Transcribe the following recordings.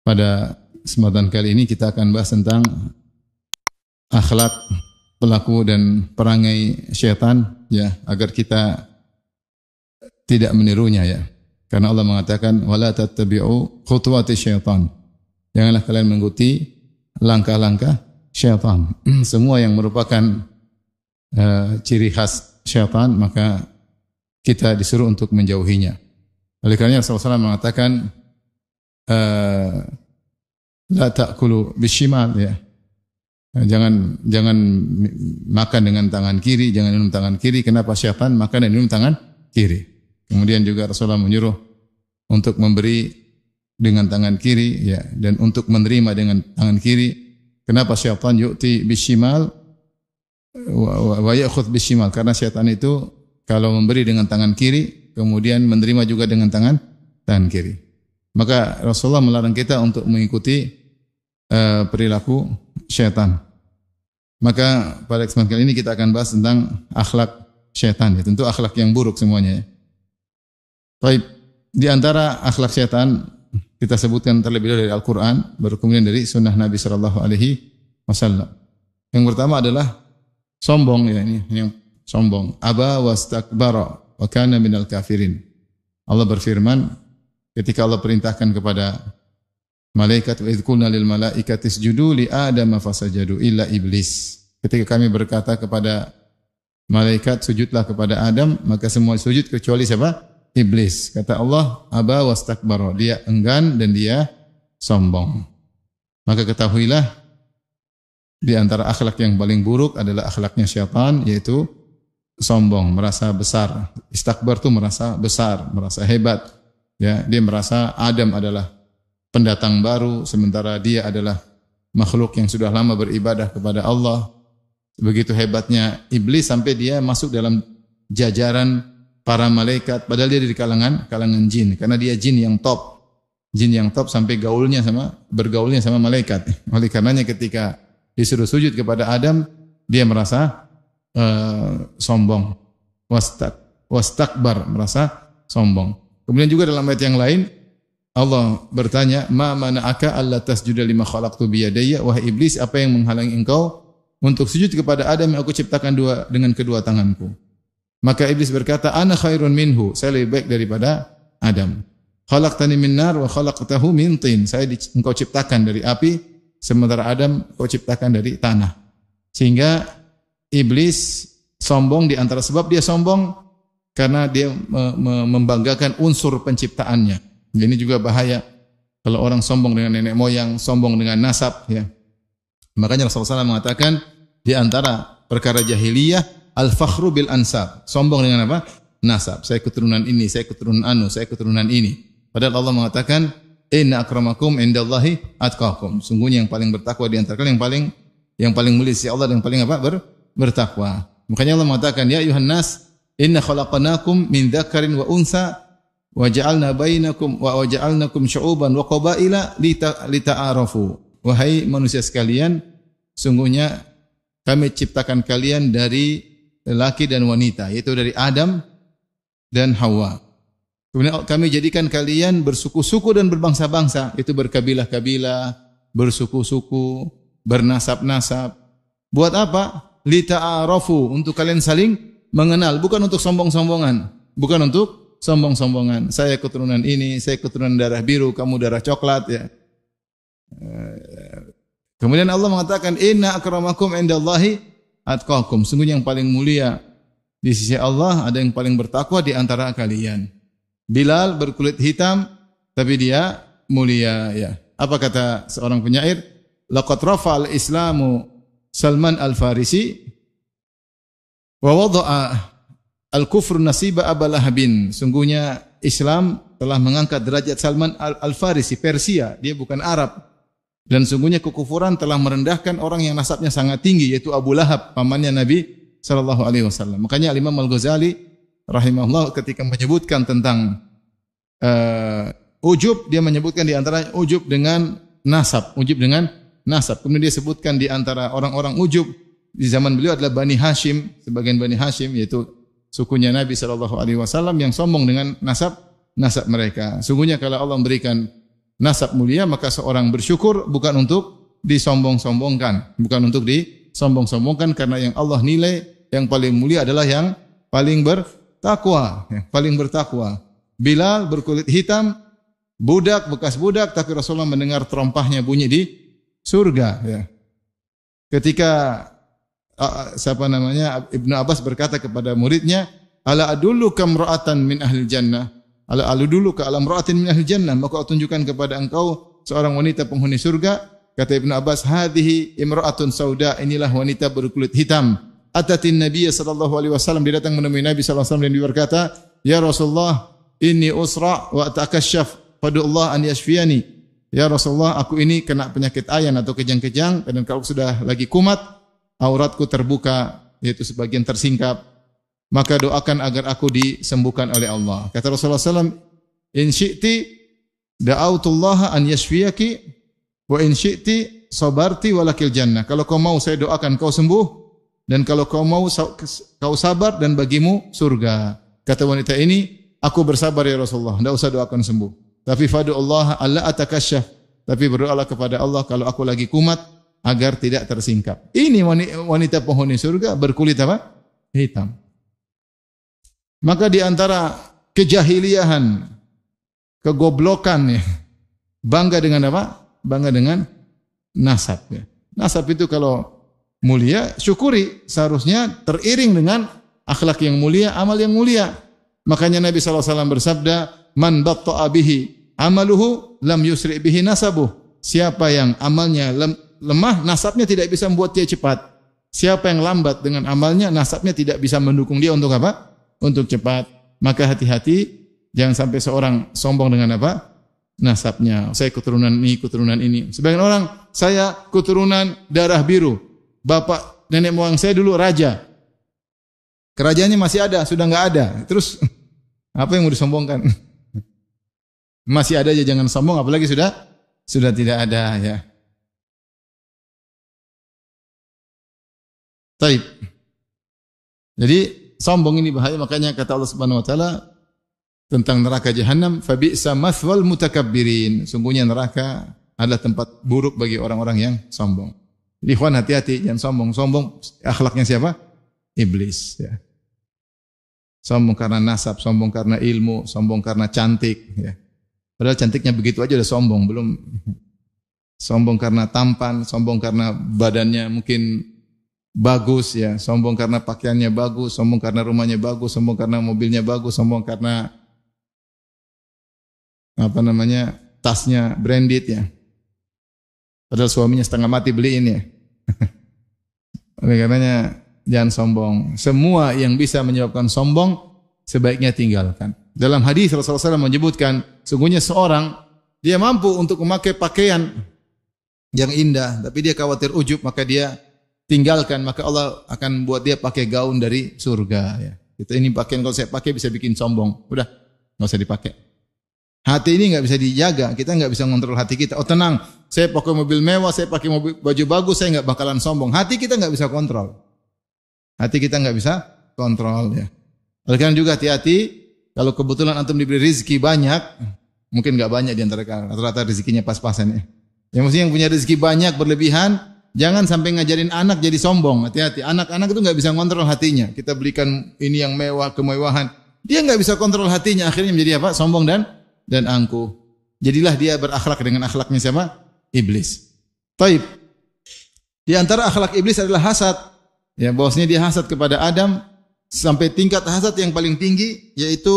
Pada kesempatan kali ini kita akan bahas tentang akhlak pelaku dan perangai syaitan, ya, agar kita tidak menirunya, ya. Karena Allah mengatakan wala tattabi'u khutuwati syaitan. Janganlah kalian mengikuti langkah-langkah syaitan. Semua yang merupakan ciri khas syaitan maka kita disuruh untuk menjauhinya. Oleh karenanya Rasulullah SAW mengatakan la ta'kulu bishimal, ya. Jangan makan dengan tangan kiri, jangan minum tangan kiri. Kenapa? Syaitan makan dan minum tangan kiri. Kemudian juga Rasulullah menyuruh untuk memberi dengan tangan kiri, ya, dan untuk menerima dengan tangan kiri. Kenapa? Syaitan yu'ti bishimal wa ya'khudh bishimal. Karena syaitan itu kalau memberi dengan tangan kiri, kemudian menerima juga dengan tangan kiri. Maka Rasulullah melarang kita untuk mengikuti perilaku syaitan. Maka pada kesempatan kali ini kita akan bahas tentang akhlak syaitan. Ya, tentu akhlak yang buruk semuanya. Baik, di antara akhlak syaitan kita sebutkan terlebih dahulu dari Al-Quran, baru kemudian dari Sunnah Nabi Sallallahu Alaihi Wasallam. Yang pertama adalah sombong, ya, ini yang sombong. Aba wastakbara wa kana minal kafirin. Allah berfirman ketika Allah perintahkan kepada malaikat, wa idh qulna lil malaikati isjudu li adama fasajadu illa iblis. Ketika kami berkata kepada malaikat sujudlah kepada Adam, maka semua sujud kecuali siapa? Iblis. Kata Allah, aba wastakbara, dia enggan dan dia sombong. Maka ketahuilah di antara akhlak yang paling buruk adalah akhlaknya syaitan, yaitu sombong, merasa besar. Istakbar itu merasa besar, merasa hebat. Ya, dia merasa Adam adalah pendatang baru, sementara dia adalah makhluk yang sudah lama beribadah kepada Allah. Begitu hebatnya iblis sampai dia masuk dalam jajaran para malaikat, padahal dia dari kalangan jin, karena dia jin yang top. Jin yang top sampai bergaulnya sama malaikat. Oleh karenanya ketika disuruh sujud kepada Adam, dia merasa sombong. Wastakbar, merasa sombong. Kemudian juga dalam ayat yang lain Allah bertanya, "Ma mana'aka alla tasjuda lima khalaqtu bi yadayya?" Wahai iblis, apa yang menghalangi engkau untuk sujud kepada Adam yang aku ciptakan dengan kedua tanganku? Maka iblis berkata, "Ana khairun minhu." Saya lebih baik daripada Adam. "Khalaqtani min nar wa khalaqtahu min tin." Engkau ciptakan dari api, sementara Adam engkau ciptakan dari tanah. Sehingga iblis sombong, di antara sebab dia sombong karena dia membanggakan unsur penciptaannya. Ini juga bahaya kalau orang sombong dengan nenek moyang, sombong dengan nasab, ya. Makanya Rasulullah SAW mengatakan di antara perkara jahiliyah al-fakhru bil ansab. Sombong dengan apa? Nasab. Saya keturunan ini, saya keturunan anu, saya keturunan ini. Padahal Allah mengatakan inna akramakum indallahi atqakum. Sungguhnya yang paling bertakwa di antara kalian yang paling mulia di sisi Allah dan yang paling apa? Bertakwa. Makanya Allah mengatakan ya ayuhan nas inna khalaqnakum min dzakarin wa unsa wa ja'alna bainakum syu'uban wa qabaila lita'arafu. Wahai manusia sekalian, sungguhnya kami ciptakan kalian dari lelaki dan wanita, yaitu dari Adam dan Hawa. Kemudian kami jadikan kalian bersuku-suku dan berbangsa-bangsa, itu berkabilah-kabilah, bersuku-suku, bernasab-nasab. Buat apa? Lita'arafu, untuk kalian saling mengenal, bukan untuk sombong-sombongan, bukan untuk sombong-sombongan. Saya keturunan ini, saya keturunan darah biru, kamu darah coklat, ya. Kemudian Allah mengatakan inna akramakum indallahi atqakum. Sungguh yang paling mulia di sisi Allah ada yang paling bertakwa di antara kalian. Bilal berkulit hitam tapi dia mulia, ya. Apa kata seorang penyair? Laqad rafa'al islamu Salman al-Farisi wa wada'a al-kufru nasiba Abu Lahabin. Sungguhnya Islam telah mengangkat derajat Salman al-Farisi, Persia, dia bukan Arab. Dan sungguhnya kekufuran telah merendahkan orang yang nasabnya sangat tinggi, yaitu Abu Lahab, pamannya Nabi sallallahu alaihi wasallam. Makanya Imam Al-Ghazali rahimahullah ketika menyebutkan tentang ujub, dia menyebutkan di antara ujub dengan nasab, Kemudian dia sebutkan di antara orang-orang ujub di zaman beliau adalah Bani Hashim, sebagian Bani Hashim yaitu sukunya Nabi sallallahu alaihi wasallam yang sombong dengan nasab mereka. Sungguhnya kalau Allah memberikan nasab mulia, maka seorang bersyukur bukan untuk disombong-sombongkan, bukan untuk disombong-sombongkan, karena yang Allah nilai yang paling mulia adalah yang paling bertakwa, yang paling bertakwa. Bilal berkulit hitam, budak, bekas budak, tapi Rasulullah mendengar terompahnya bunyi di surga. Ya. Ketika Ibnu Abbas berkata kepada muridnya, ala adulluka imra'atan min ahli jannah, ala aludulluka ala imra'atin min ahli jannah, maka aku tunjukkan kepada engkau seorang wanita penghuni surga. Kata Ibnu Abbas, hadhihi imra'atun sauda, inilah wanita berkulit hitam. Atatin Nabiy sallallahu alaihi wasallam, dia datang menemui Nabi sallallahu alaihi wasallam dan dia berkata, ya Rasulullah, inni usra wa atakashaf, fadullah an yashfiyani. Ya Rasulullah, aku ini kena penyakit ayan atau kejang-kejang, dan kalau sudah lagi kumat, auratku terbuka, yaitu sebagian tersingkap, maka doakan agar aku disembuhkan oleh Allah. Kata Rasulullah SAW, in syi'ti da'autullaha an yashfiyaki, wa in syi'ti sabarti walakil jannah. Kalau kau mau saya doakan kau sembuh, dan kalau kau mau kau sabar dan bagimu surga. Kata wanita ini, aku bersabar ya Rasulullah, tidak usah doakan sembuh. Tapi fadu'allah alla atakasyaf, tapi berdoalah kepada Allah kalau aku lagi kumat agar tidak tersingkap. Ini wanita penghuni surga berkulit apa? Hitam. Maka di antara kejahiliahan, kegoblokan ya, bangga dengan apa? Bangga dengan nasab ya. Nasab itu kalau mulia, syukuri, seharusnya teriring dengan akhlak yang mulia, amal yang mulia. Makanya Nabi SAW bersabda, man batta'a bihi amaluhu lam yusri bihi nasabuh. Siapa yang amalnya lemah, nasabnya tidak bisa membuat dia cepat. Siapa yang lambat dengan amalnya, nasabnya tidak bisa mendukung dia untuk apa? Untuk cepat. Maka hati-hati, jangan sampai seorang sombong dengan apa? Nasabnya. Saya keturunan ini, keturunan ini. Sebagian orang, saya keturunan darah biru. Bapak, nenek moyang saya dulu raja. Kerajaannya masih ada, sudah enggak ada. Terus apa yang mau disombongkan? Masih ada aja, jangan sombong, apalagi sudah tidak ada ya. Taib. Jadi sombong ini bahaya, makanya kata Allah Subhanahu wa taala tentang neraka jahanam, fa bi'sa mathwal mutakabbirin. Sungguhnya neraka adalah tempat buruk bagi orang-orang yang sombong. Jadi ikhwan, hati-hati, jangan sombong. Sombong akhlaknya siapa? Iblis ya. Sombong karena nasab, sombong karena ilmu, sombong karena cantik ya. Padahal cantiknya begitu aja udah sombong, belum sombong karena tampan, sombong karena badannya mungkin bagus ya, sombong karena pakaiannya bagus, sombong karena rumahnya bagus, sombong karena mobilnya bagus, sombong karena tasnya branded ya. Padahal suaminya setengah mati beliin ya. Oleh karenanya jangan sombong. Semua yang bisa menyebabkan sombong sebaiknya tinggalkan. Dalam hadis Rasulullah SAW menyebutkan, sungguhnya seorang dia mampu untuk memakai pakaian yang indah, tapi dia khawatir ujub, maka dia tinggalkan, maka Allah akan buat dia pakai gaun dari surga ya. Kita ini pakaian kalau saya pakai bisa bikin sombong. Udah, enggak usah dipakai. Hati ini enggak bisa dijaga, kita enggak bisa mengontrol hati kita. Oh tenang, saya pakai mobil mewah, saya pakai baju bagus, saya enggak bakalan sombong. Hati kita enggak bisa kontrol. Hati kita enggak bisa kontrol ya. Oleh karena juga hati-hati, kalau kebetulan antum diberi rezeki banyak, mungkin enggak banyak di antara kalian, rata-rata rezekinya pas-pasan ya. Yang mesti yang punya rezeki banyak berlebihan, jangan sampai ngajarin anak jadi sombong. Hati-hati, anak-anak itu enggak bisa kontrol hatinya. Kita belikan ini yang mewah, kemewahan, dia enggak bisa kontrol hatinya, akhirnya menjadi apa? Sombong dan angkuh. Jadilah dia berakhlak dengan akhlaknya siapa? Iblis. Taib. Di antara akhlak iblis adalah hasad. Ya, bahwasanya dia hasad kepada Adam sampai tingkat hasad yang paling tinggi, yaitu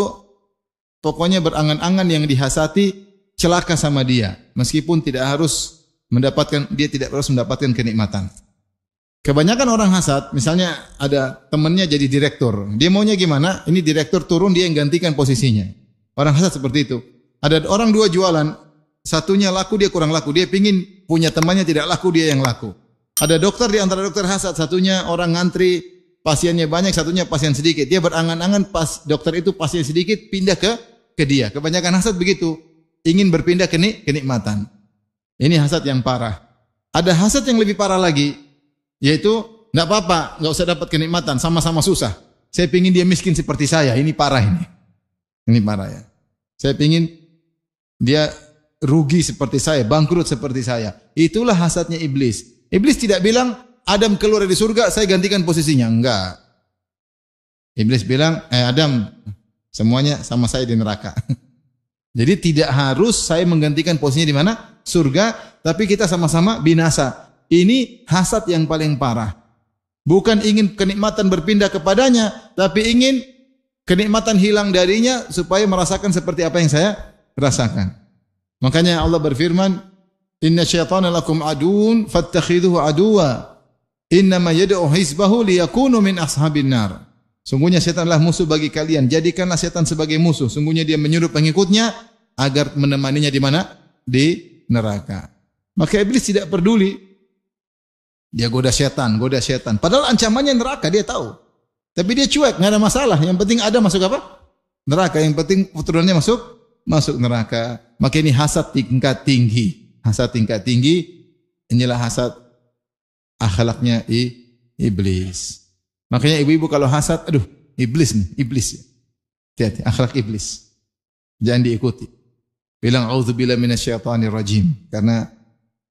pokoknya berangan-angan yang dihasati celaka sama dia, meskipun tidak harus mendapatkan kenikmatan. Kebanyakan orang hasad, misalnya ada temannya jadi direktur, dia maunya gimana? Ini direktur turun, dia yang gantikan posisinya. Orang hasad seperti itu. Ada orang dua jualan, satunya laku, dia kurang laku. Dia pingin punya temannya tidak laku, dia yang laku. Ada dokter di antara dokter hasad, satunya orang ngantri, pasiennya banyak, satunya pasien sedikit. Dia berangan-angan pas dokter itu pasien sedikit, pindah ke dia. Kebanyakan hasad begitu, ingin berpindah ke kenikmatan. Ini hasad yang parah. Ada hasad yang lebih parah lagi, yaitu enggak apa-apa, enggak usah dapat kenikmatan, sama-sama susah. Saya pingin dia miskin seperti saya. Ini parah ini. Ini parah ya. Saya pingin dia rugi seperti saya, bangkrut seperti saya. Itulah hasadnya iblis. Iblis tidak bilang, Adam keluar dari surga, saya gantikan posisinya. Enggak. Iblis bilang, Adam, semuanya sama saya di neraka. Jadi tidak harus saya menggantikan posisinya di mana? Surga, tapi kita sama-sama binasa. Ini hasad yang paling parah. Bukan ingin kenikmatan berpindah kepadanya, tapi ingin kenikmatan hilang darinya supaya merasakan seperti apa yang saya rasakan. Makanya Allah berfirman, "Inna syaitana lakum aduun fattakhidhuhu aduwa. Innama yad'u hizbahu liyakunu min ashabin nar." Sungguhnya setan adalah musuh bagi kalian. Jadikanlah setan sebagai musuh. Sungguhnya dia menyuruh pengikutnya agar menemaninya di mana? Di neraka. Maka iblis tidak peduli. Dia goda setan. Padahal ancamannya neraka, dia tahu. Tapi dia cuek, nggak ada masalah. Yang penting ada masuk apa? Neraka. Yang penting keturunannya masuk neraka. Maka ini hasad tingkat tinggi. Hasad tingkat tinggi. Inilah hasad akhlaknya iblis. Makanya ibu-ibu kalau hasad, aduh, iblis nih, iblis. Hati-hati, akhlak iblis. Jangan diikuti. Bilang auzubillahi minasyaitonir rajim. Karena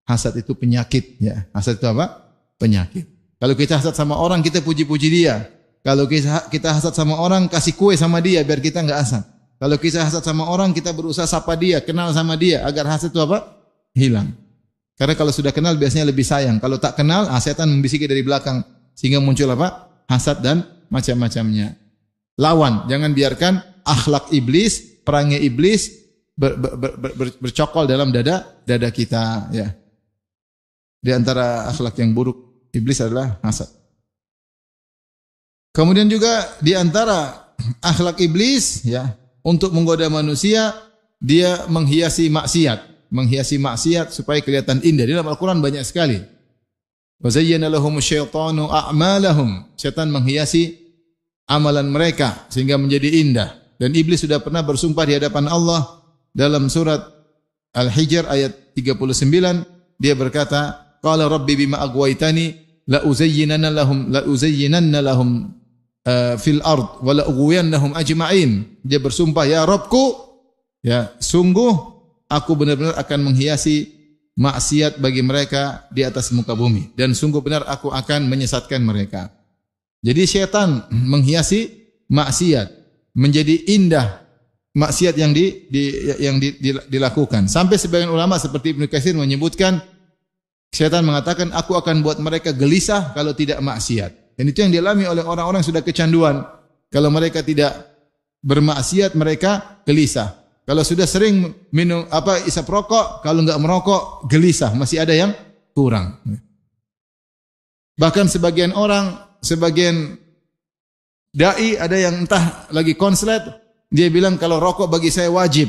hasad itu penyakit, ya. Hasad itu apa? Penyakit. Kalau kita hasad sama orang, kita puji-puji dia. Kalau kita hasad sama orang, kasih kue sama dia biar kita enggak hasad. Kalau kita hasad sama orang, kita berusaha sapa dia, kenal sama dia agar hasad itu apa? Hilang. Karena kalau sudah kenal biasanya lebih sayang. Kalau tak kenal, setan membisiki dari belakang sehingga muncul apa? Hasad dan macam-macamnya. Lawan, jangan biarkan akhlak iblis, perangai iblis bercokol dalam dada kita, ya. Di antara akhlak yang buruk iblis adalah hasad. Kemudian juga di antara akhlak iblis, ya, untuk menggoda manusia, dia menghiasi maksiat supaya kelihatan indah. Di dalam Al-Quran banyak sekali. Wa zayyana lahumu syaitanu a'malahum. Syaitan menghiasi amalan mereka sehingga menjadi indah. Dan iblis sudah pernah bersumpah di hadapan Allah dalam surat Al-Hijr ayat 39, dia berkata, qala rabbi bima aghwaytani la uzayyinanna lahum fil ard wa la ughwiyannahum ajma'in. Dia bersumpah, ya Rabbku, ya, sungguh aku benar-benar akan menghiasi maksiat bagi mereka di atas muka bumi, dan sungguh benar aku akan menyesatkan mereka. Jadi syaitan menghiasi maksiat menjadi indah maksiat yang dilakukan. Sampai sebagian ulama seperti Ibnu Katsir menyebutkan, syaitan mengatakan, aku akan buat mereka gelisah kalau tidak maksiat. Dan itu yang dialami oleh orang-orang yang sudah kecanduan. Kalau mereka tidak bermaksiat, mereka gelisah. Kalau sudah sering minum isap rokok, kalau enggak merokok, gelisah, masih ada yang kurang. Bahkan sebagian dai ada yang entah lagi konslet, dia bilang kalau rokok bagi saya wajib.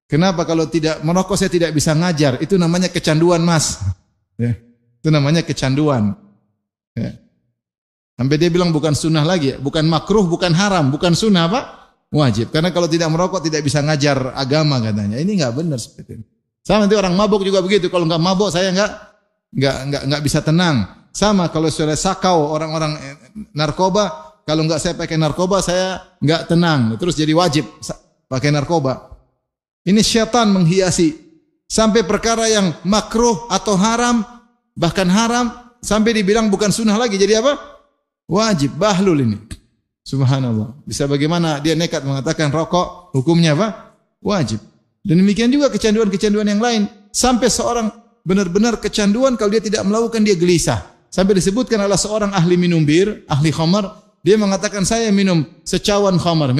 Kenapa? Kalau tidak merokok saya tidak bisa ngajar. Itu namanya kecanduan, Mas. Ya. Itu namanya kecanduan. Ya. Sampai dia bilang bukan sunnah lagi, bukan makruh, bukan haram, bukan sunnah apa? Wajib. Karena kalau tidak merokok tidak bisa ngajar agama katanya. Ini enggak benar seperti itu. Sama nanti orang mabuk juga begitu. Kalau enggak mabuk saya enggak bisa tenang. Sama kalau sudah sakau orang-orang narkoba, kalau enggak saya pakai narkoba saya enggak tenang. Terus jadi wajib pakai narkoba. Ini syaitan menghiasi sampai perkara yang makruh atau haram, bahkan haram sampai dibilang bukan sunnah lagi, jadi apa? Wajib, bahlul ini. Subhanallah. Bisa bagaimana dia nekat mengatakan rokok hukumnya apa? Wajib. Dan demikian juga kecanduan-kecanduan yang lain. Sampai seorang benar-benar kecanduan, kalau dia tidak melakukan dia gelisah. Sampai disebutkan adalah seorang ahli minum bir, ahli khamar. Dia mengatakan saya minum secawan khamar.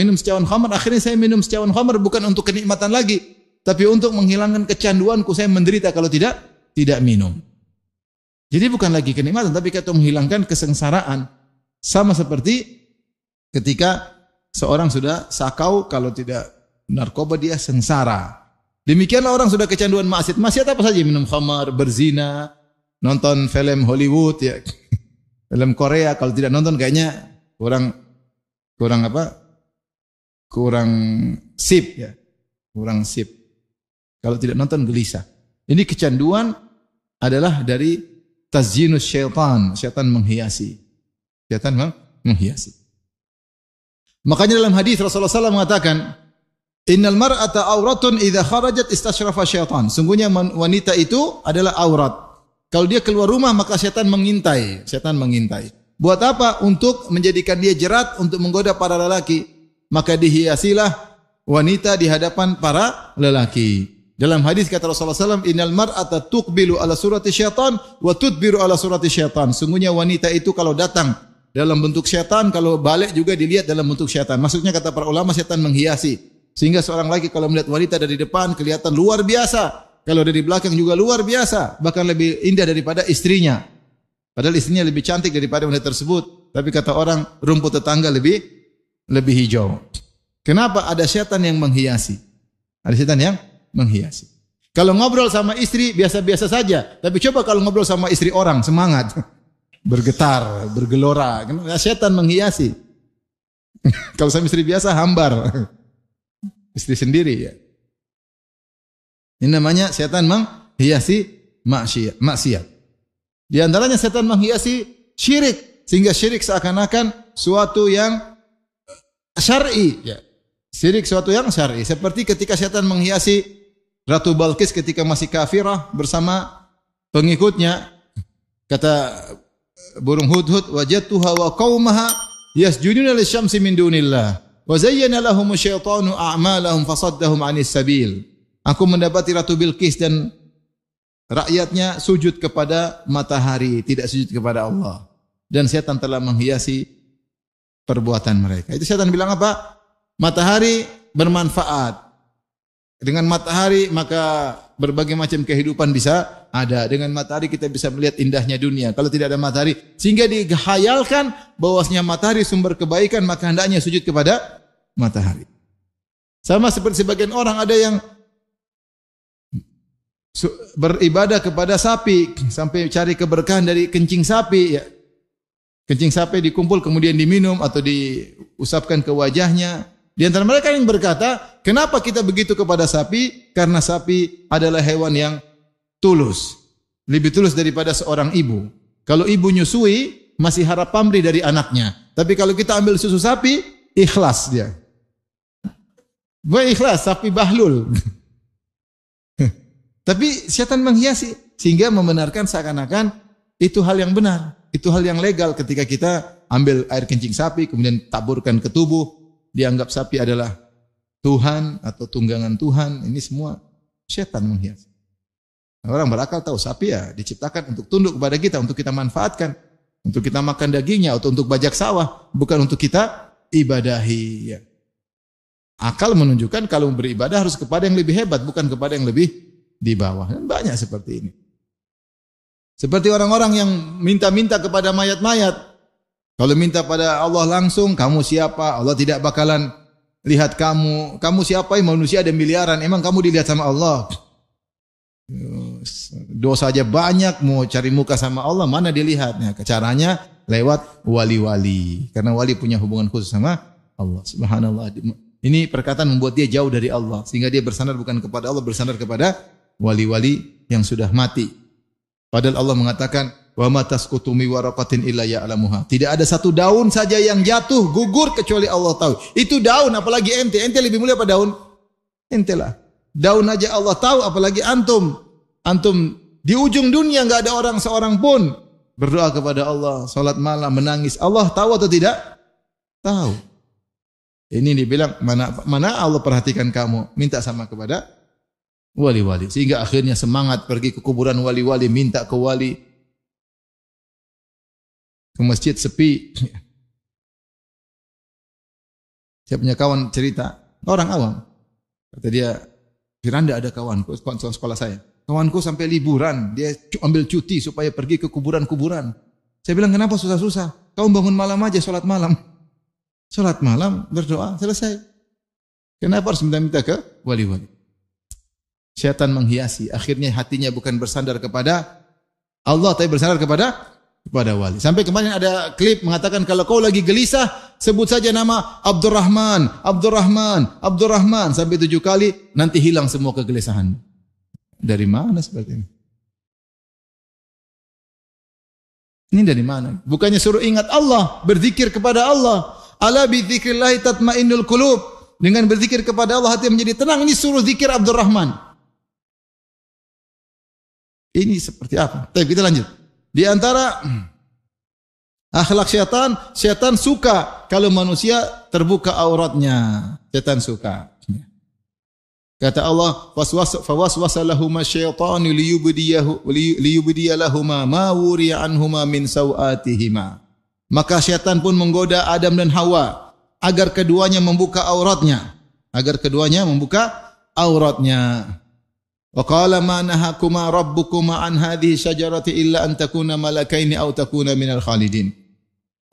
Akhirnya saya minum secawan khamar bukan untuk kenikmatan lagi, tapi untuk menghilangkan kecanduanku. Saya menderita kalau tidak minum. Jadi bukan lagi kenikmatan, tapi kata menghilangkan kesengsaraan. Sama seperti ketika seorang sudah sakau, kalau tidak narkoba dia sengsara. Demikianlah orang sudah kecanduan maksiat. Maksiat apa saja? Minum khamar, berzina, nonton film Hollywood, ya, film Korea. Kalau tidak nonton kayaknya kurang sip, ya, kurang sip. Kalau tidak nonton gelisah. Ini kecanduan adalah dari tazyinus syaitan. Syaitan menghiasi. Makanya dalam hadis Rasulullah SAW mengatakan, Innal mar'ata auratun idza kharajat istasyrafa syaitan. Sungguhnya wanita itu adalah aurat. Kalau dia keluar rumah maka setan mengintai. Setan mengintai. Buat apa? Untuk menjadikan dia jerat untuk menggoda para lelaki. Maka dihiasilah wanita di hadapan para lelaki. Dalam hadis kata Rasulullah SAW, innal mar'ata tuqbilu ala surati syaitan wa tudbiru ala surati syaitan. Sungguhnya wanita itu kalau datang dalam bentuk syaitan, kalau balik juga dilihat dalam bentuk syaitan. Maksudnya kata para ulama, syaitan menghiasi. Sehingga seorang laki kalau melihat wanita dari depan kelihatan luar biasa. Kalau dari belakang juga luar biasa. Bahkan lebih indah daripada istrinya. Padahal istrinya lebih cantik daripada wanita tersebut. Tapi kata orang, rumput tetangga lebih hijau. Kenapa? Ada syaitan yang menghiasi. Ada syaitan yang menghiasi. Kalau ngobrol sama istri biasa-biasa saja. Tapi coba kalau ngobrol sama istri orang, semangat. Bergetar, bergelora. Syaitan menghiasi. Kalau sama istri biasa, hambar. Istri sendiri ya. Ini namanya syaitan menghiasi maksiat. Di antaranya syaitan menghiasi syirik. Sehingga syirik seakan-akan suatu yang syar'i. Ya. Syirik suatu yang syar'i. Seperti ketika syaitan menghiasi Ratu Balqis ketika masih kafirah bersama pengikutnya. Kata burung hudhud, wajadtuha wa qaumaha yasjuduna lisyamsi min dunillah. Wa zayyana lahumu syaitanu a'malahum fasaddahum 'anis sabil. Aku mendapati Ratu Bilqis dan rakyatnya sujud kepada matahari, tidak sujud kepada Allah. Dan setan telah menghiasi perbuatan mereka. Itu setan bilang apa? Matahari bermanfaat. Dengan matahari maka berbagai macam kehidupan bisa ada. Dengan matahari kita bisa melihat indahnya dunia. Kalau tidak ada matahari, sehingga dihayalkan bahwasanya matahari sumber kebaikan, maka hendaknya sujud kepada matahari. Sama seperti sebagian orang ada yang beribadah kepada sapi sampai cari keberkahan dari kencing sapi. Ya. Kencing sapi dikumpul kemudian diminum atau diusapkan ke wajahnya. Di antara mereka yang berkata, kenapa kita begitu kepada sapi? Karena sapi adalah hewan yang tulus. Lebih tulus daripada seorang ibu. Kalau ibu nyusui, masih harap pamrih dari anaknya. Tapi kalau kita ambil susu sapi, ikhlas dia. Bukan ikhlas, sapi bahlul. Tapi setan menghiasi. Sehingga membenarkan seakan-akan itu hal yang benar. Itu hal yang legal ketika kita ambil air kencing sapi, kemudian taburkan ke tubuh. Dianggap sapi adalah Tuhan atau tunggangan Tuhan. Ini semua setan menghiasi. Orang berakal tahu sapi ya diciptakan untuk tunduk kepada kita, untuk kita manfaatkan, untuk kita makan dagingnya, atau untuk bajak sawah, bukan untuk kita ibadahi. Ya. Akal menunjukkan kalau beribadah harus kepada yang lebih hebat, bukan kepada yang lebih di bawah. Dan banyak seperti ini. Seperti orang-orang yang minta-minta kepada mayat-mayat. Kalau minta pada Allah langsung, kamu siapa? Allah tidak bakalan lihat kamu. Kamu siapa? Manusia ada miliaran. Emang kamu dilihat sama Allah? Dosa aja banyak. Mau cari muka sama Allah, mana dilihat? Nah, caranya lewat wali-wali. Karena wali punya hubungan khusus sama Allah. Subhanallah. Ini perkataan membuat dia jauh dari Allah. Sehingga dia bersandar bukan kepada Allah, bersandar kepada wali-wali yang sudah mati. Padahal Allah mengatakan, wa ma tasqutu mi waraqatin illa ya'lamuha. Tidak ada satu daun saja yang jatuh gugur kecuali Allah tahu. Itu daun, apalagi ente. Ente lebih mulia apa daun? Ente lah. Daun aja Allah tahu, apalagi antum. Antum di ujung dunia enggak ada orang seorang pun berdoa kepada Allah, salat malam, menangis. Allah tahu atau tidak? Tahu. Ini dibilang mana Allah perhatikan kamu, minta sama kepada wali-wali. Sehingga akhirnya semangat pergi ke kuburan wali-wali, minta ke wali. Ke masjid sepi. Saya punya kawan cerita, orang awam. Kata dia, Firanda ada kawanku, kawan sekolah saya. Kawanku sampai liburan, dia ambil cuti supaya pergi ke kuburan-kuburan. Saya bilang, kenapa susah-susah? Kau bangun malam aja, sholat malam. Sholat malam, berdoa, selesai. Kenapa harus minta-minta ke wali-wali? Syaitan menghiasi. Akhirnya hatinya bukan bersandar kepada Allah, tapi bersandar kepada wali. Sampai kemarin ada klip mengatakan kalau kau lagi gelisah, sebut saja nama Abdurrahman, Abdurrahman, Abdurrahman sampai 7 kali, nanti hilang semua kegelisahan. Dari mana seperti ini? Ini dari mana? Bukannya suruh ingat Allah, berzikir kepada Allah. Ala bi dzikrillah tatmainnul qulub. Dengan berzikir kepada Allah hati menjadi tenang. Ini suruh zikir Abdurrahman. Ini seperti apa? Tapi kita lanjut. Di antara akhlak syaitan, syaitan suka kalau manusia terbuka auratnya. Syaitan suka. Kata Allah, fawaswasa lahuma syaitanu liyubdiya lahuma ma wuriya anhuma min sawatihima. Maka syaitan pun menggoda Adam dan Hawa agar keduanya membuka auratnya. Wa qala ma nahakuma rabbukuma an hadhihi syajarati illa an takuna malakaini aw takuna minal khalidin.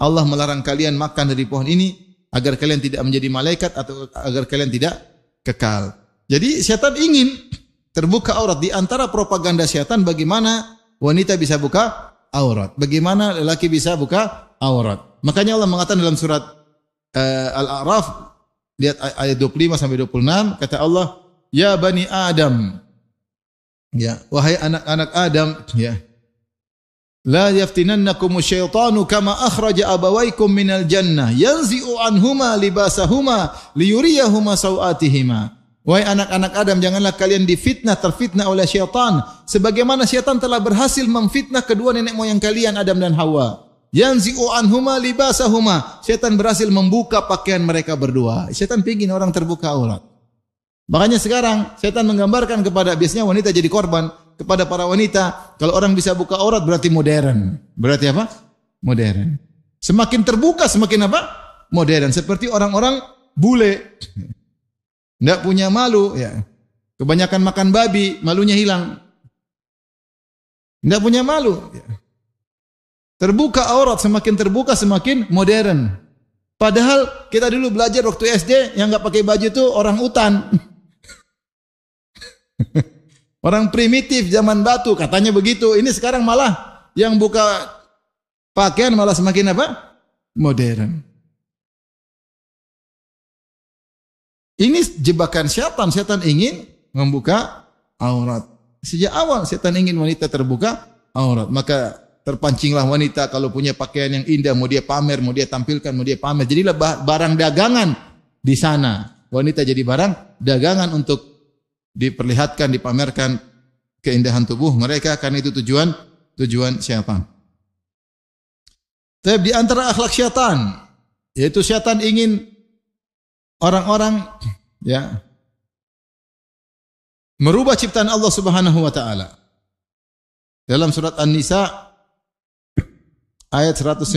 Allah melarang kalian makan dari pohon ini agar kalian tidak menjadi malaikat atau agar kalian tidak kekal. Jadi syaitan ingin terbuka aurat. Di antara propaganda syaitan bagaimana wanita bisa buka aurat. Bagaimana lelaki bisa buka aurat. Makanya Allah mengatakan dalam surat Al-A'raf, lihat ayat 25 sampai 26, kata Allah, ya bani Adam, ya wahai anak-anak Adam, ya la yaftinannakum syaitanu kama akhraja abawaykum minal jannah yanzi'u anhuma libasahuma liyuriyahuma sawatihima. Wahai anak-anak Adam, janganlah kalian terfitnah oleh syaitan sebagaimana syaitan telah berhasil memfitnah kedua nenek moyang kalian Adam dan Hawa. Yanzi'u anhuma libasahuma. Syaitan berhasil membuka pakaian mereka berdua. Syaitan ingin orang terbuka aurat. Makanya sekarang syaitan menggambarkan biasanya wanita jadi korban kepada para wanita. Kalau orang bisa buka aurat berarti modern. Berarti apa? Modern. Semakin terbuka semakin apa? Modern. Seperti orang-orang bule. Tidak punya malu, ya. Kebanyakan makan babi, malunya hilang. Tidak punya malu. Ya. Terbuka aurat, semakin terbuka semakin modern. Padahal kita dulu belajar waktu SD yang nggak pakai baju itu orang utan, orang primitif zaman batu, katanya begitu. Ini sekarang malah yang buka pakaian malah semakin apa? Modern. Ini jebakan syaitan. Syaitan ingin membuka aurat. Sejak awal syaitan ingin wanita terbuka aurat. Maka terpancinglah wanita kalau punya pakaian yang indah, mau dia pamer, mau dia tampilkan, mau dia pamer. Jadilah barang dagangan di sana. Wanita jadi barang dagangan untuk diperlihatkan, dipamerkan keindahan tubuh mereka, karena itu tujuan syaitan. Tapi di antara akhlak syaitan, yaitu syaitan ingin orang-orang ya merubah ciptaan Allah Subhanahu wa taala. Dalam surat An-Nisa ayat 119.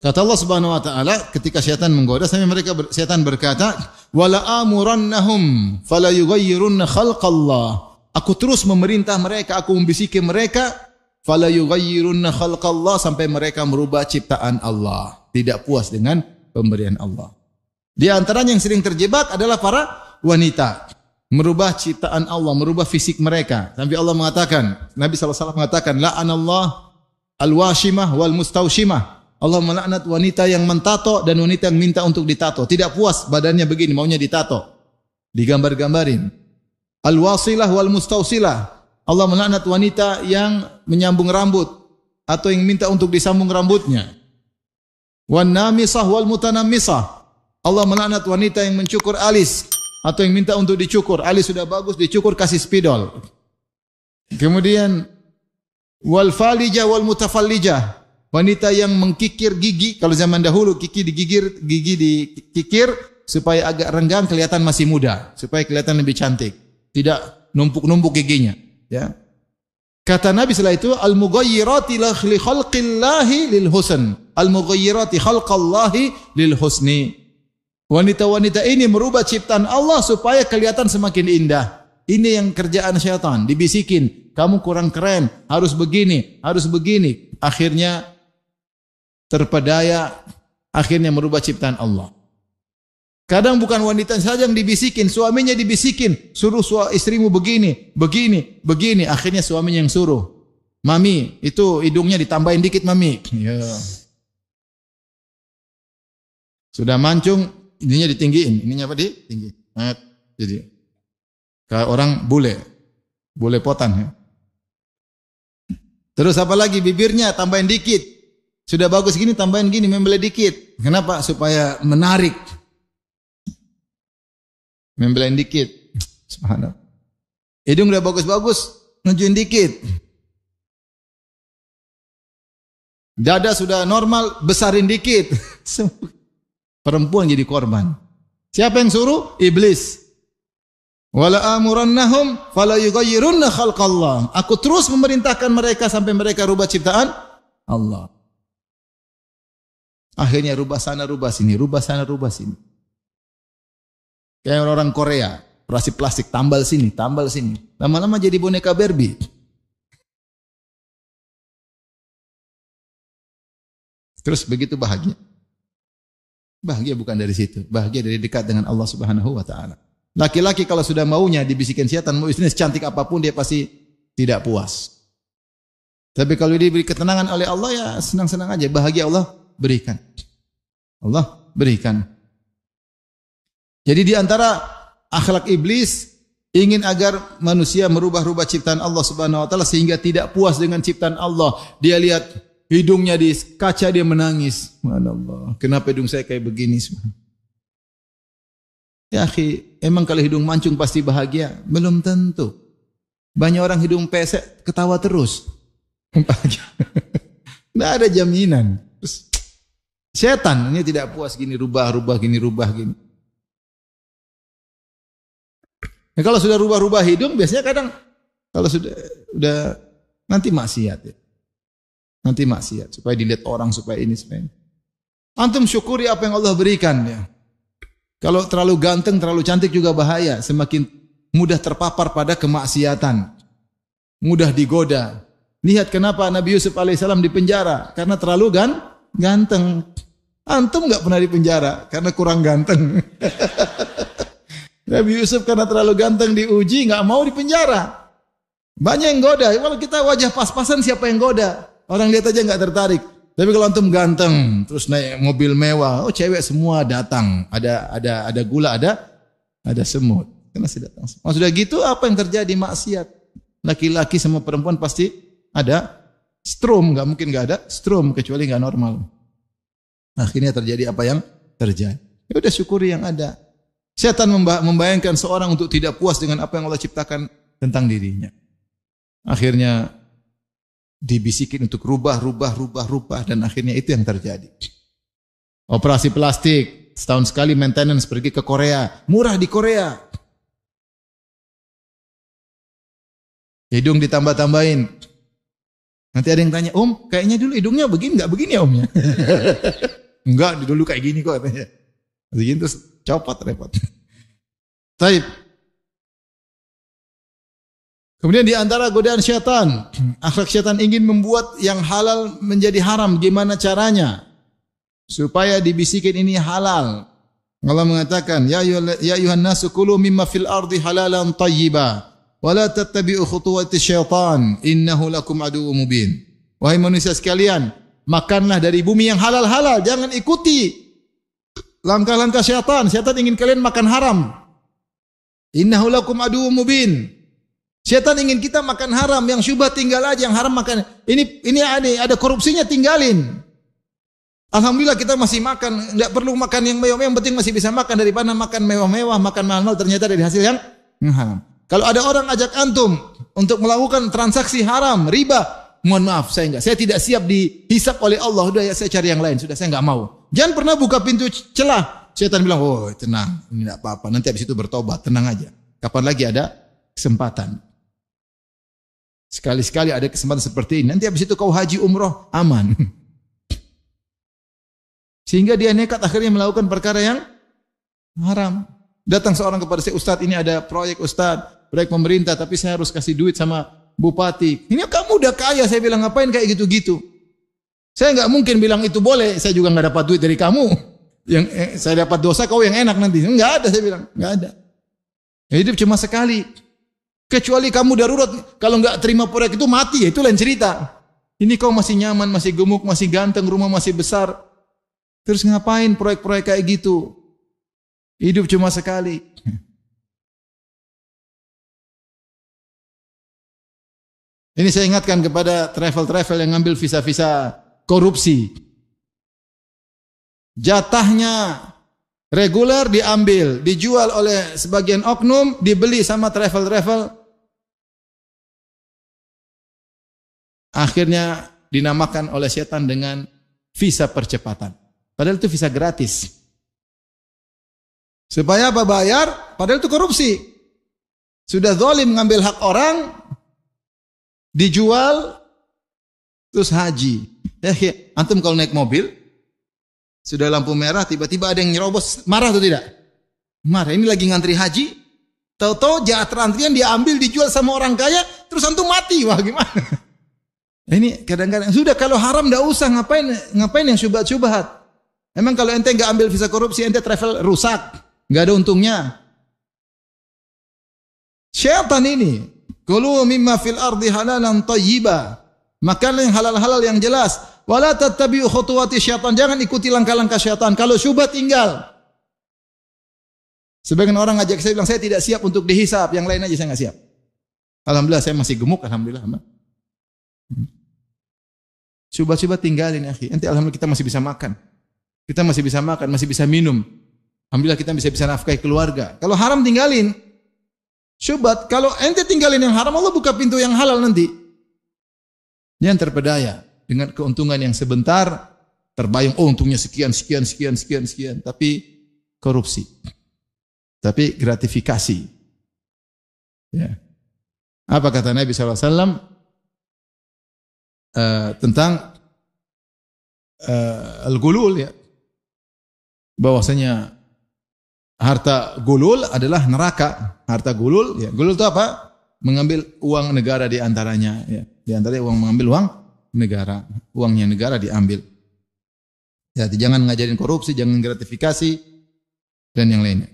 Kata Allah Subhanahu wa taala ketika syaitan menggoda sampai syaitan berkata, "Wala amurannahum fala yughayyirunna khalqallah." Aku terus memerintah mereka, aku membisiki mereka, fala yughayyirunna khalqallah, sampai mereka merubah ciptaan Allah. Tidak puas dengan pemberian Allah. Di antaranya yang sering terjebak adalah para wanita. Merubah ciptaan Allah, merubah fisik mereka. Sampai Allah mengatakan, Nabi SAW mengatakan, la'anallah al-washimah wal mustawshimah. Allah melaknat wanita yang mentato dan wanita yang minta untuk ditato. Tidak puas badannya begini, maunya ditato. Digambar-gambarin. Al-wasilah wal mustawsilah. Allah melaknat wanita yang menyambung rambut atau yang minta untuk disambung rambutnya. Wan namisah wal mutanammisah. Allah melaknat wanita yang mencukur alis atau yang minta untuk dicukur. Alis sudah bagus, dicukur kasih spidol. Kemudian wal falijah wal mutafallijah. Wanita yang mengkikir gigi. Kalau zaman dahulu gigi dikikir supaya agak renggang, kelihatan masih muda, supaya kelihatan lebih cantik. Tidak numpuk-numpuk giginya, ya. Kata Nabi setelah itu, al-mughayyirati li khalqillahi lil husn. Al-mughayyirati khalqallahi lil husni. Wanita-wanita ini merubah ciptaan Allah supaya kelihatan semakin indah. Ini yang kerjaan syaitan, dibisikin, kamu kurang keren, harus begini, harus begini. Akhirnya terpedaya, akhirnya merubah ciptaan Allah. Kadang bukan wanita saja yang dibisikin, suaminya dibisikin, suruh istrimu begini, begini, begini. Akhirnya suaminya yang suruh. Mami, itu hidungnya ditambahin dikit, mami. Ya. Sudah mancung, ininya ditinggiin. Ininya apa tinggi? Jadi kayak orang bule potan. Ya. Terus apa lagi? Bibirnya tambahin dikit. Sudah bagus gini, tambahin gini, membeli dikit. Kenapa? Supaya menarik. Membelain dikit. Subhanallah. Hidung udah bagus-bagus, nunjukin dikit. Dada sudah normal, besarin dikit. Perempuan jadi korban. Siapa yang suruh? Iblis. Wala amurannahum fala yughayyirunna khalqallah. Aku terus memerintahkan mereka sampai mereka rubah ciptaan Allah. Akhirnya rubah sana, rubah sini, rubah sana, rubah sini. Kayak orang Korea, operasi plastik, tambal sini, tambal sini. Lama-lama jadi boneka Barbie. Terus begitu bahagia. Bahagia bukan dari situ. Bahagia dari dekat dengan Allah Subhanahu wa taala. Laki-laki kalau sudah maunya dibisikin setan, mau istrinya secantik apapun dia pasti tidak puas. Tapi kalau diberi ketenangan oleh Allah ya senang-senang aja. Bahagia Allah berikan. Allah berikan. Jadi di antara akhlak iblis ingin agar manusia merubah-rubah ciptaan Allah Subhanahu wa taala sehingga tidak puas dengan ciptaan Allah. Dia lihat hidungnya di kaca dia menangis. Subhanallah. Kenapa hidung saya kayak begini? Ya akhi, emang kalau hidung mancung pasti bahagia? Belum tentu. Banyak orang hidung pesek ketawa terus. Bahagia. Tidak ada jaminan. Setan ini tidak puas gini rubah gini rubah gini. Nah, kalau sudah rubah hidung biasanya kadang kalau sudah nanti maksiat ya. Nanti maksiat supaya dilihat orang supaya ini supaya ini. Antum syukuri apa yang Allah berikan ya. Kalau terlalu ganteng, terlalu cantik juga bahaya. Semakin mudah terpapar pada kemaksiatan. Mudah digoda. Lihat kenapa Nabi Yusuf alaihissalam dipenjara. Karena terlalu ganteng. Antum enggak pernah dipenjara karena kurang ganteng. Nabi Yusuf karena terlalu ganteng diuji, enggak mau dipenjara. Banyak yang goda. Kalau kita wajah pas-pasan siapa yang goda? Orang lihat aja enggak tertarik. Tapi kalau antum ganteng, terus naik mobil mewah, oh cewek semua datang. Ada gula, ada semut. Karena sudah datang. Oh, sudah gitu apa yang terjadi? Maksiat. Laki-laki sama perempuan pasti ada strom, enggak mungkin enggak ada strom kecuali enggak normal. Akhirnya terjadi apa yang terjadi. Ya udah syukuri yang ada. Setan membayangkan seorang untuk tidak puas dengan apa yang Allah ciptakan tentang dirinya. Akhirnya dibisikin untuk rubah dan akhirnya itu yang terjadi. Operasi plastik, setahun sekali maintenance pergi ke Korea, murah di Korea. Hidung ditambah-tambahin. Nanti ada yang tanya, Om, kayaknya dulu hidungnya begini, enggak begini ya Om ya? Enggak, dulu kayak gini kok katanya. Begini terus copot repot. Taib. Kemudian di antara godaan syaitan, akhlak syaitan ingin membuat yang halal menjadi haram. Gimana caranya? Supaya dibisikin ini halal. Allah mengatakan, Ya ayuhan nasu kulu mimma fil ardi halalan tayyiba. Wa la tattabi'u khutuwati syaitan. Innahu lakum aduwwum mubin. Wahai manusia sekalian, makanlah dari bumi yang halal-halal. Jangan ikuti langkah-langkah syaitan. Syaitan ingin kalian makan haram. Innahu lakum aduwwum mubin. Syaitan ingin kita makan haram, yang syubhat tinggal aja, yang haram makan. Ini ada korupsinya tinggalin. Alhamdulillah kita masih makan, enggak perlu makan yang mewah-mewah, yang penting masih bisa makan daripada makan mewah-mewah, makan mahal-mahal ternyata dari hasil yang haram. Kalau ada orang ajak antum untuk melakukan transaksi haram, riba, mohon maaf saya tidak siap dihisap oleh Allah. Udah ya saya cari yang lain, sudah saya enggak mau. Jangan pernah buka pintu celah. Syaitan bilang, "Oh, tenang, ini enggak apa-apa, nanti habis itu bertobat, tenang aja. Kapan lagi ada kesempatan?" Sekali-sekali ada kesempatan seperti ini. Nanti habis itu kau haji umroh aman. Sehingga dia nekat akhirnya melakukan perkara yang haram. Datang seorang kepada saya, Ustaz ini ada proyek Ustaz, proyek pemerintah tapi saya harus kasih duit sama bupati. Ini kamu udah kaya, saya bilang ngapain kayak gitu-gitu. Saya enggak mungkin bilang itu boleh, saya juga enggak dapat duit dari kamu. Yang saya dapat dosa kau yang enak nanti. Enggak ada saya bilang, enggak ada. Hidup cuma sekali. Kecuali kamu darurat, kalau enggak terima proyek itu mati, ya itu lain cerita. Ini kau masih nyaman, masih gemuk, masih ganteng, rumah masih besar. Terus ngapain proyek-proyek kayak gitu? Hidup cuma sekali. Ini saya ingatkan kepada travel-travel yang ngambil visa-visa korupsi. Jatahnya reguler diambil, dijual oleh sebagian oknum, dibeli sama travel-travel. Akhirnya dinamakan oleh setan dengan visa percepatan. Padahal itu visa gratis. Supaya apa bayar? Padahal itu korupsi. Sudah zalim mengambil hak orang, dijual, terus haji. Ya, antum kalau naik mobil, sudah lampu merah, tiba-tiba ada yang nyerobos, marah atau tidak? Marah. Ini lagi ngantri haji, tahu-tahu jahat antrian diambil, dijual sama orang kaya, terus antum mati. Wah, gimana? Ini kadang-kadang sudah kalau haram enggak usah, ngapain yang syubhat-syubhat. Emang kalau ente enggak ambil visa korupsi, ente travel rusak, enggak ada untungnya. Syaitan ini, kulu mimma fil ardi halalan thayyiba. Makanlah yang halal-halal yang jelas. Wala tattabi'u khutuwati syaitan. Jangan ikuti langkah-langkah syaitan. Kalau syubhat tinggal. Sebagian orang ngajak saya bilang, saya tidak siap untuk dihisab. Yang lain aja saya enggak siap. Alhamdulillah saya masih gemuk, alhamdulillah. Syubhat-syubhat tinggalin, akhi. Ente alhamdulillah kita masih bisa makan. Kita masih bisa makan, masih bisa minum. Alhamdulillah kita bisa nafkahi keluarga. Kalau haram tinggalin. Syubhat, kalau ente tinggalin yang haram, Allah buka pintu yang halal nanti. Yang terpedaya dengan keuntungan yang sebentar, terbayang untungnya sekian, tapi korupsi. Tapi gratifikasi. Ya. Apa kata Nabi SAW tentang al-gulul, ya. Bahwasanya harta gulul adalah neraka. Harta gulul, ya. Gulul itu apa? Mengambil uang negara di antaranya, ya. Di antaranya uang, mengambil uang negara, uangnya negara diambil. Ya, jangan ngajarin korupsi, jangan gratifikasi dan yang lainnya.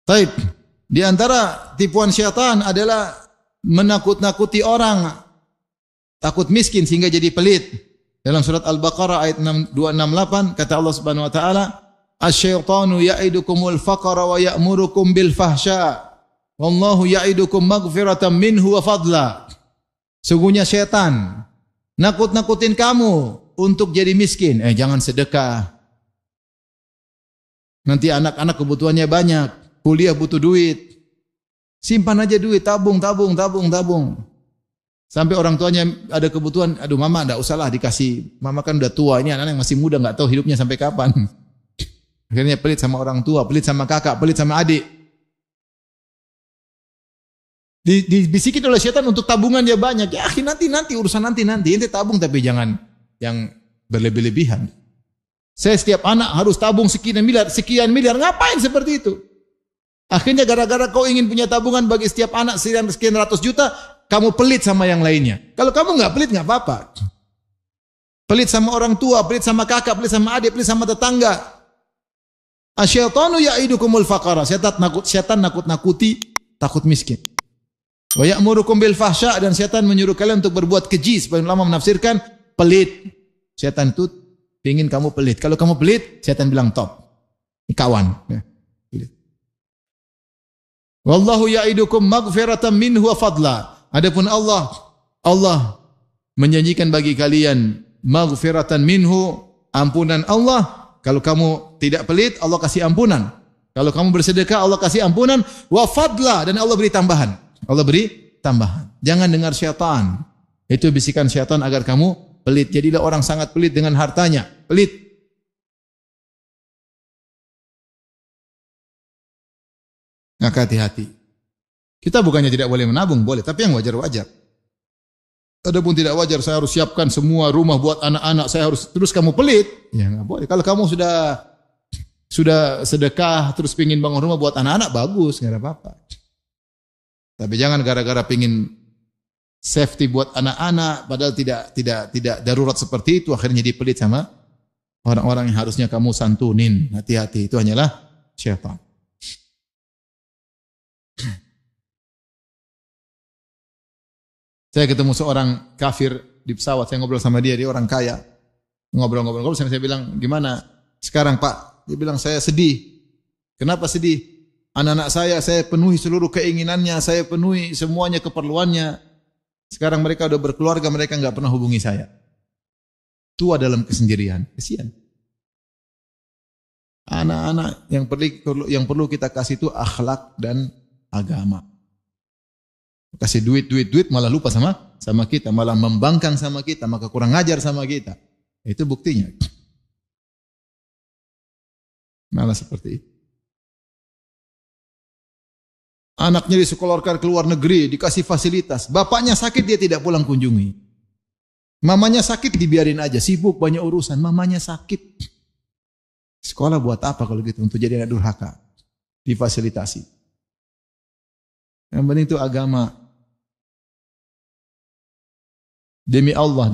Taib. Di antara tipuan syaitan adalah menakut-nakuti orang, takut miskin sehingga jadi pelit. Dalam surat Al-Baqarah ayat 268 kata Allah Subhanahu wa taala, "Asy-syaitanu ya'idukumul faqra wa ya'murukum bil fahsya. Wallahu ya'idukum maghfiratan minhu wa fadla." Sungguhnya syaitan nakut-nakutin kamu untuk jadi miskin. Jangan sedekah. Nanti anak-anak kebutuhannya banyak, kuliah butuh duit. Simpan aja duit, tabung. Sampai orang tuanya ada kebutuhan, aduh mama enggak usahlah dikasih. Mama kan udah tua, ini anak-anak yang masih muda enggak tahu hidupnya sampai kapan. Akhirnya pelit sama orang tua, pelit sama kakak, pelit sama adik. Dibisikin oleh syaitan untuk tabungan dia banyak. Ya akhi, nanti urusan nanti. Ente tabung tapi jangan yang berlebih-lebihan. Saya setiap anak harus tabung sekian miliar. Ngapain seperti itu? Akhirnya gara-gara kau ingin punya tabungan bagi setiap anak sekian ratus juta, kamu pelit sama yang lainnya. Kalau kamu enggak pelit enggak apa-apa. Pelit sama orang tua, pelit sama kakak, pelit sama adik, pelit sama tetangga. Asyaitanu ya'idukumul faqara. Syaitan nakut-nakuti takut miskin. Wa ya'murukum bil fahsya, dan syaitan menyuruh kalian untuk berbuat keji. Sebagian ulama menafsirkan pelit. Syaitan itu ingin kamu pelit. Kalau kamu pelit, syaitan bilang top. Kawan. Ya. Wallahu ya'idukum maghfiratan minhu wa fadla. Adapun Allah menjanjikan bagi kalian maghfiratan minhu, ampunan Allah. Kalau kamu tidak pelit, Allah kasih ampunan. Kalau kamu bersedekah, Allah kasih ampunan. Wa fadla, dan Allah beri tambahan. Allah beri tambahan. Jangan dengar syaitan. Itu bisikan syaitan agar kamu pelit. Jadilah orang sangat pelit dengan hartanya. Pelit. Maka hati-hati. Kita bukannya tidak boleh menabung, boleh. Tapi yang wajar-wajar. Adapun tidak wajar, saya harus siapkan semua rumah buat anak-anak. Saya harus terus kamu pelit. Ya nggak boleh. Kalau kamu sudah sedekah, terus pingin bangun rumah buat anak-anak, bagus. Nggak ada apa-apa. Tapi jangan gara-gara pingin safety buat anak-anak, padahal tidak darurat seperti itu, akhirnya jadi pelit sama orang-orang yang harusnya kamu santunin. Hati-hati, itu hanyalah syaitan. Saya ketemu seorang kafir di pesawat, saya ngobrol sama dia orang kaya. Ngobrol-ngobrol, saya bilang, gimana sekarang Pak? Dia bilang, saya sedih. Kenapa sedih? Anak-anak saya penuhi seluruh keinginannya, saya penuhi semuanya keperluannya. Sekarang mereka sudah berkeluarga, mereka enggak pernah hubungi saya. tua dalam kesendirian. Kasihan. Anak-anak yang perlu kita kasih itu akhlak dan agama. Kasih duit malah lupa sama kita, malah membangkang sama kita, maka kurang ajar sama kita. Itu buktinya. Malah seperti itu. Anaknya disekolahkan ke luar negeri, dikasih fasilitas. Bapaknya sakit, dia tidak pulang kunjungi. Mamanya sakit, dibiarin aja. Sibuk, banyak urusan. Mamanya sakit. Sekolah buat apa kalau gitu? Untuk jadi anak durhaka. Difasilitasi. Yang penting itu agama. Demi Allah.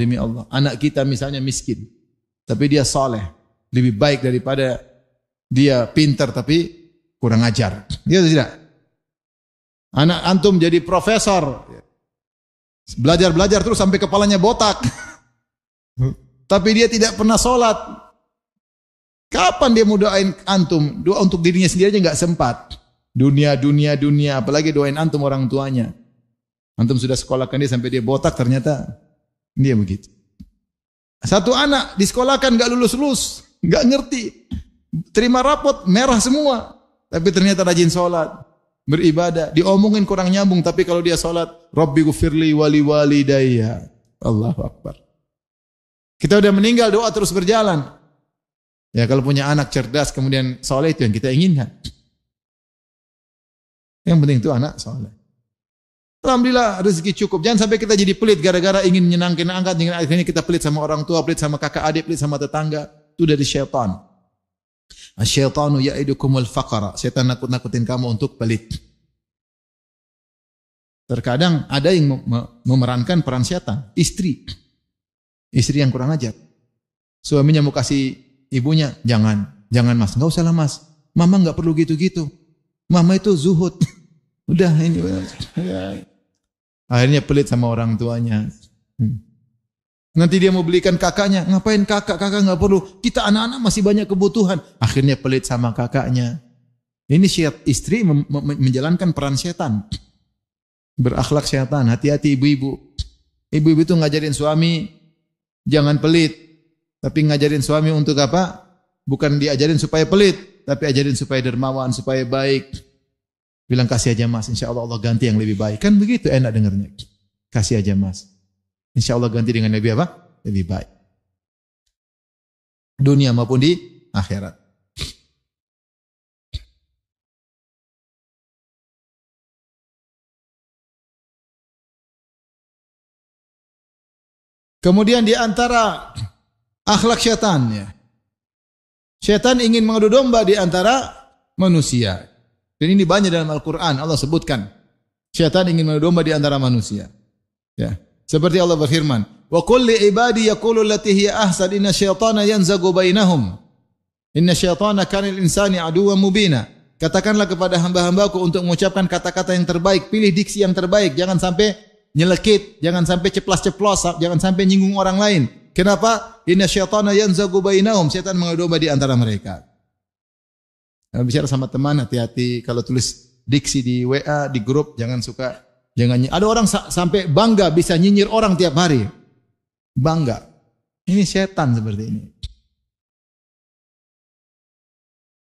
Anak kita misalnya miskin. Tapi dia soleh. Lebih baik daripada dia pintar tapi kurang ajar. Gitu tidak? Anak antum jadi profesor. Belajar terus sampai kepalanya botak. Tapi dia tidak pernah sholat. Kapan dia mau doain antum? Doa untuk dirinya sendiri aja nggak sempat. Dunia. Apalagi doain antum orang tuanya. Antum sudah sekolahkan dia sampai dia botak, ternyata dia begitu. Satu anak disekolahkan nggak lulus, nggak ngerti. Terima rapot merah semua. Tapi ternyata rajin sholat. Beribadah, diomongin kurang nyambung, tapi kalau dia salat, Rabbi ghfirli wali walidayya. Allahu Akbar. Kita udah meninggal, doa terus berjalan. Ya kalau punya anak cerdas kemudian saleh, itu yang kita inginkan. Yang penting itu anak saleh. Alhamdulillah rezeki cukup. Jangan sampai kita jadi pelit gara-gara ingin menyenangkan angkat, akhirnya kita pelit sama orang tua, pelit sama kakak adik, pelit sama tetangga. Itu dari syaitan. Asyaitanu ya'idukumul faqara. Setan nakut-nakutin kamu untuk pelit. Terkadang ada yang memerankan peran setan, istri yang kurang ajar. Suaminya mau kasih ibunya, jangan mas, enggak usah lah mas. Mama enggak perlu gitu-gitu. Mama itu zuhud. Udah ini. Akhirnya pelit sama orang tuanya. Nanti dia mau belikan kakaknya, ngapain kakak nggak perlu. Kita anak-anak masih banyak kebutuhan. Akhirnya pelit sama kakaknya. Ini istri menjalankan peran setan. Berakhlak setan. Hati-hati ibu-ibu. Ibu-ibu itu ngajarin suami jangan pelit, tapi ngajarin suami untuk apa? Bukan diajarin supaya pelit, tapi ajarin supaya dermawan, supaya baik. Bilang kasih aja mas, insya Allah ganti yang lebih baik. Kan begitu enak dengarnya. Kasih aja mas. Insya Allah ganti dengan lebih apa? Lebih baik. Dunia maupun di akhirat. Kemudian di antara akhlak syaitan, ya. Syaitan ingin mengadu domba di antara manusia. Dan ini banyak dalam Al-Quran. Allah sebutkan. Syaitan ingin mengadu domba di antara manusia. Ya. Seperti Allah berfirman, "Wa qul li ibadi yaqulu allati hiya ahsan inna syaitana yanzagu bainahum. Inna syaitana kana lil insani aduwwan mubina." Katakanlah kepada hamba-hambaku untuk mengucapkan kata-kata yang terbaik, pilih diksi yang terbaik, jangan sampai nyelekit, jangan sampai ceplas-ceplos, jangan sampai nyinggung orang lain. Kenapa? Inna syaitana yanzagu bainahum. Syaitan mengadu domba di antara mereka. Kalau bicara sama teman, hati-hati kalau tulis diksi di WA, di grup, jangan ada orang sampai bangga bisa nyinyir orang tiap hari. Bangga. Ini setan seperti ini.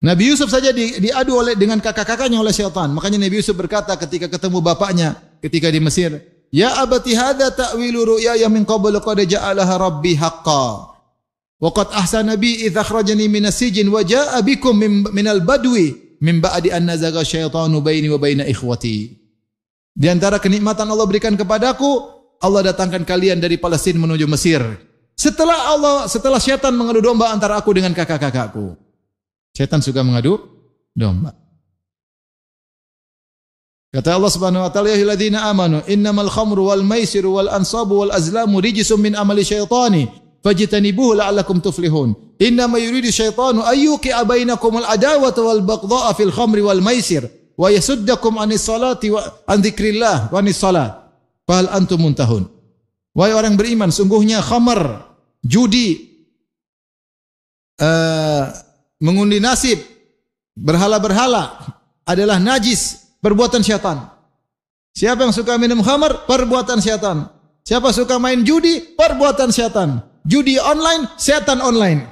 Nabi Yusuf saja diadu dengan kakak-kakaknya oleh setan. Makanya Nabi Yusuf berkata ketika ketemu bapaknya ketika di Mesir, "Ya abati hadza ta'wilu ru'yaya min qablu qad ja'alaha rabbi haqqan. Wa qad ahsana bi idh akhrajani minas sijn wa jaa'a bikum minal badwi min ba'di an nazaga syaitanu baini wa baina ikhwati." Di antara kenikmatan Allah berikan kepadaku, Allah datangkan kalian dari Palestina menuju Mesir. Setelah syaitan mengadu domba antara aku dengan kakak-kakakku. Syaitan suka mengadu domba. Kata Allah Subhanahu wa taala, "Ya ayyuhalladzina amanu, innamal khamru wal maisiru wal ansabu wal azlamu rijsun min amali syaitani, fajtanibuhu la'allakum tuflihun. Innama yuridu syaitanu ayyuqi'a bainakumul adawata wal baghdha'a fil khamri wal maisir." Wa yasuddakum anis salati wa an dzikrillah wa anis salat. Fahal antum muntahun. Wahai orang beriman, sungguhnya khamar, judi, mengundi nasib, berhala-berhala adalah najis, perbuatan syaitan. Siapa yang suka minum khamar, perbuatan syaitan. Siapa suka main judi, perbuatan syaitan. Judi online, setan online.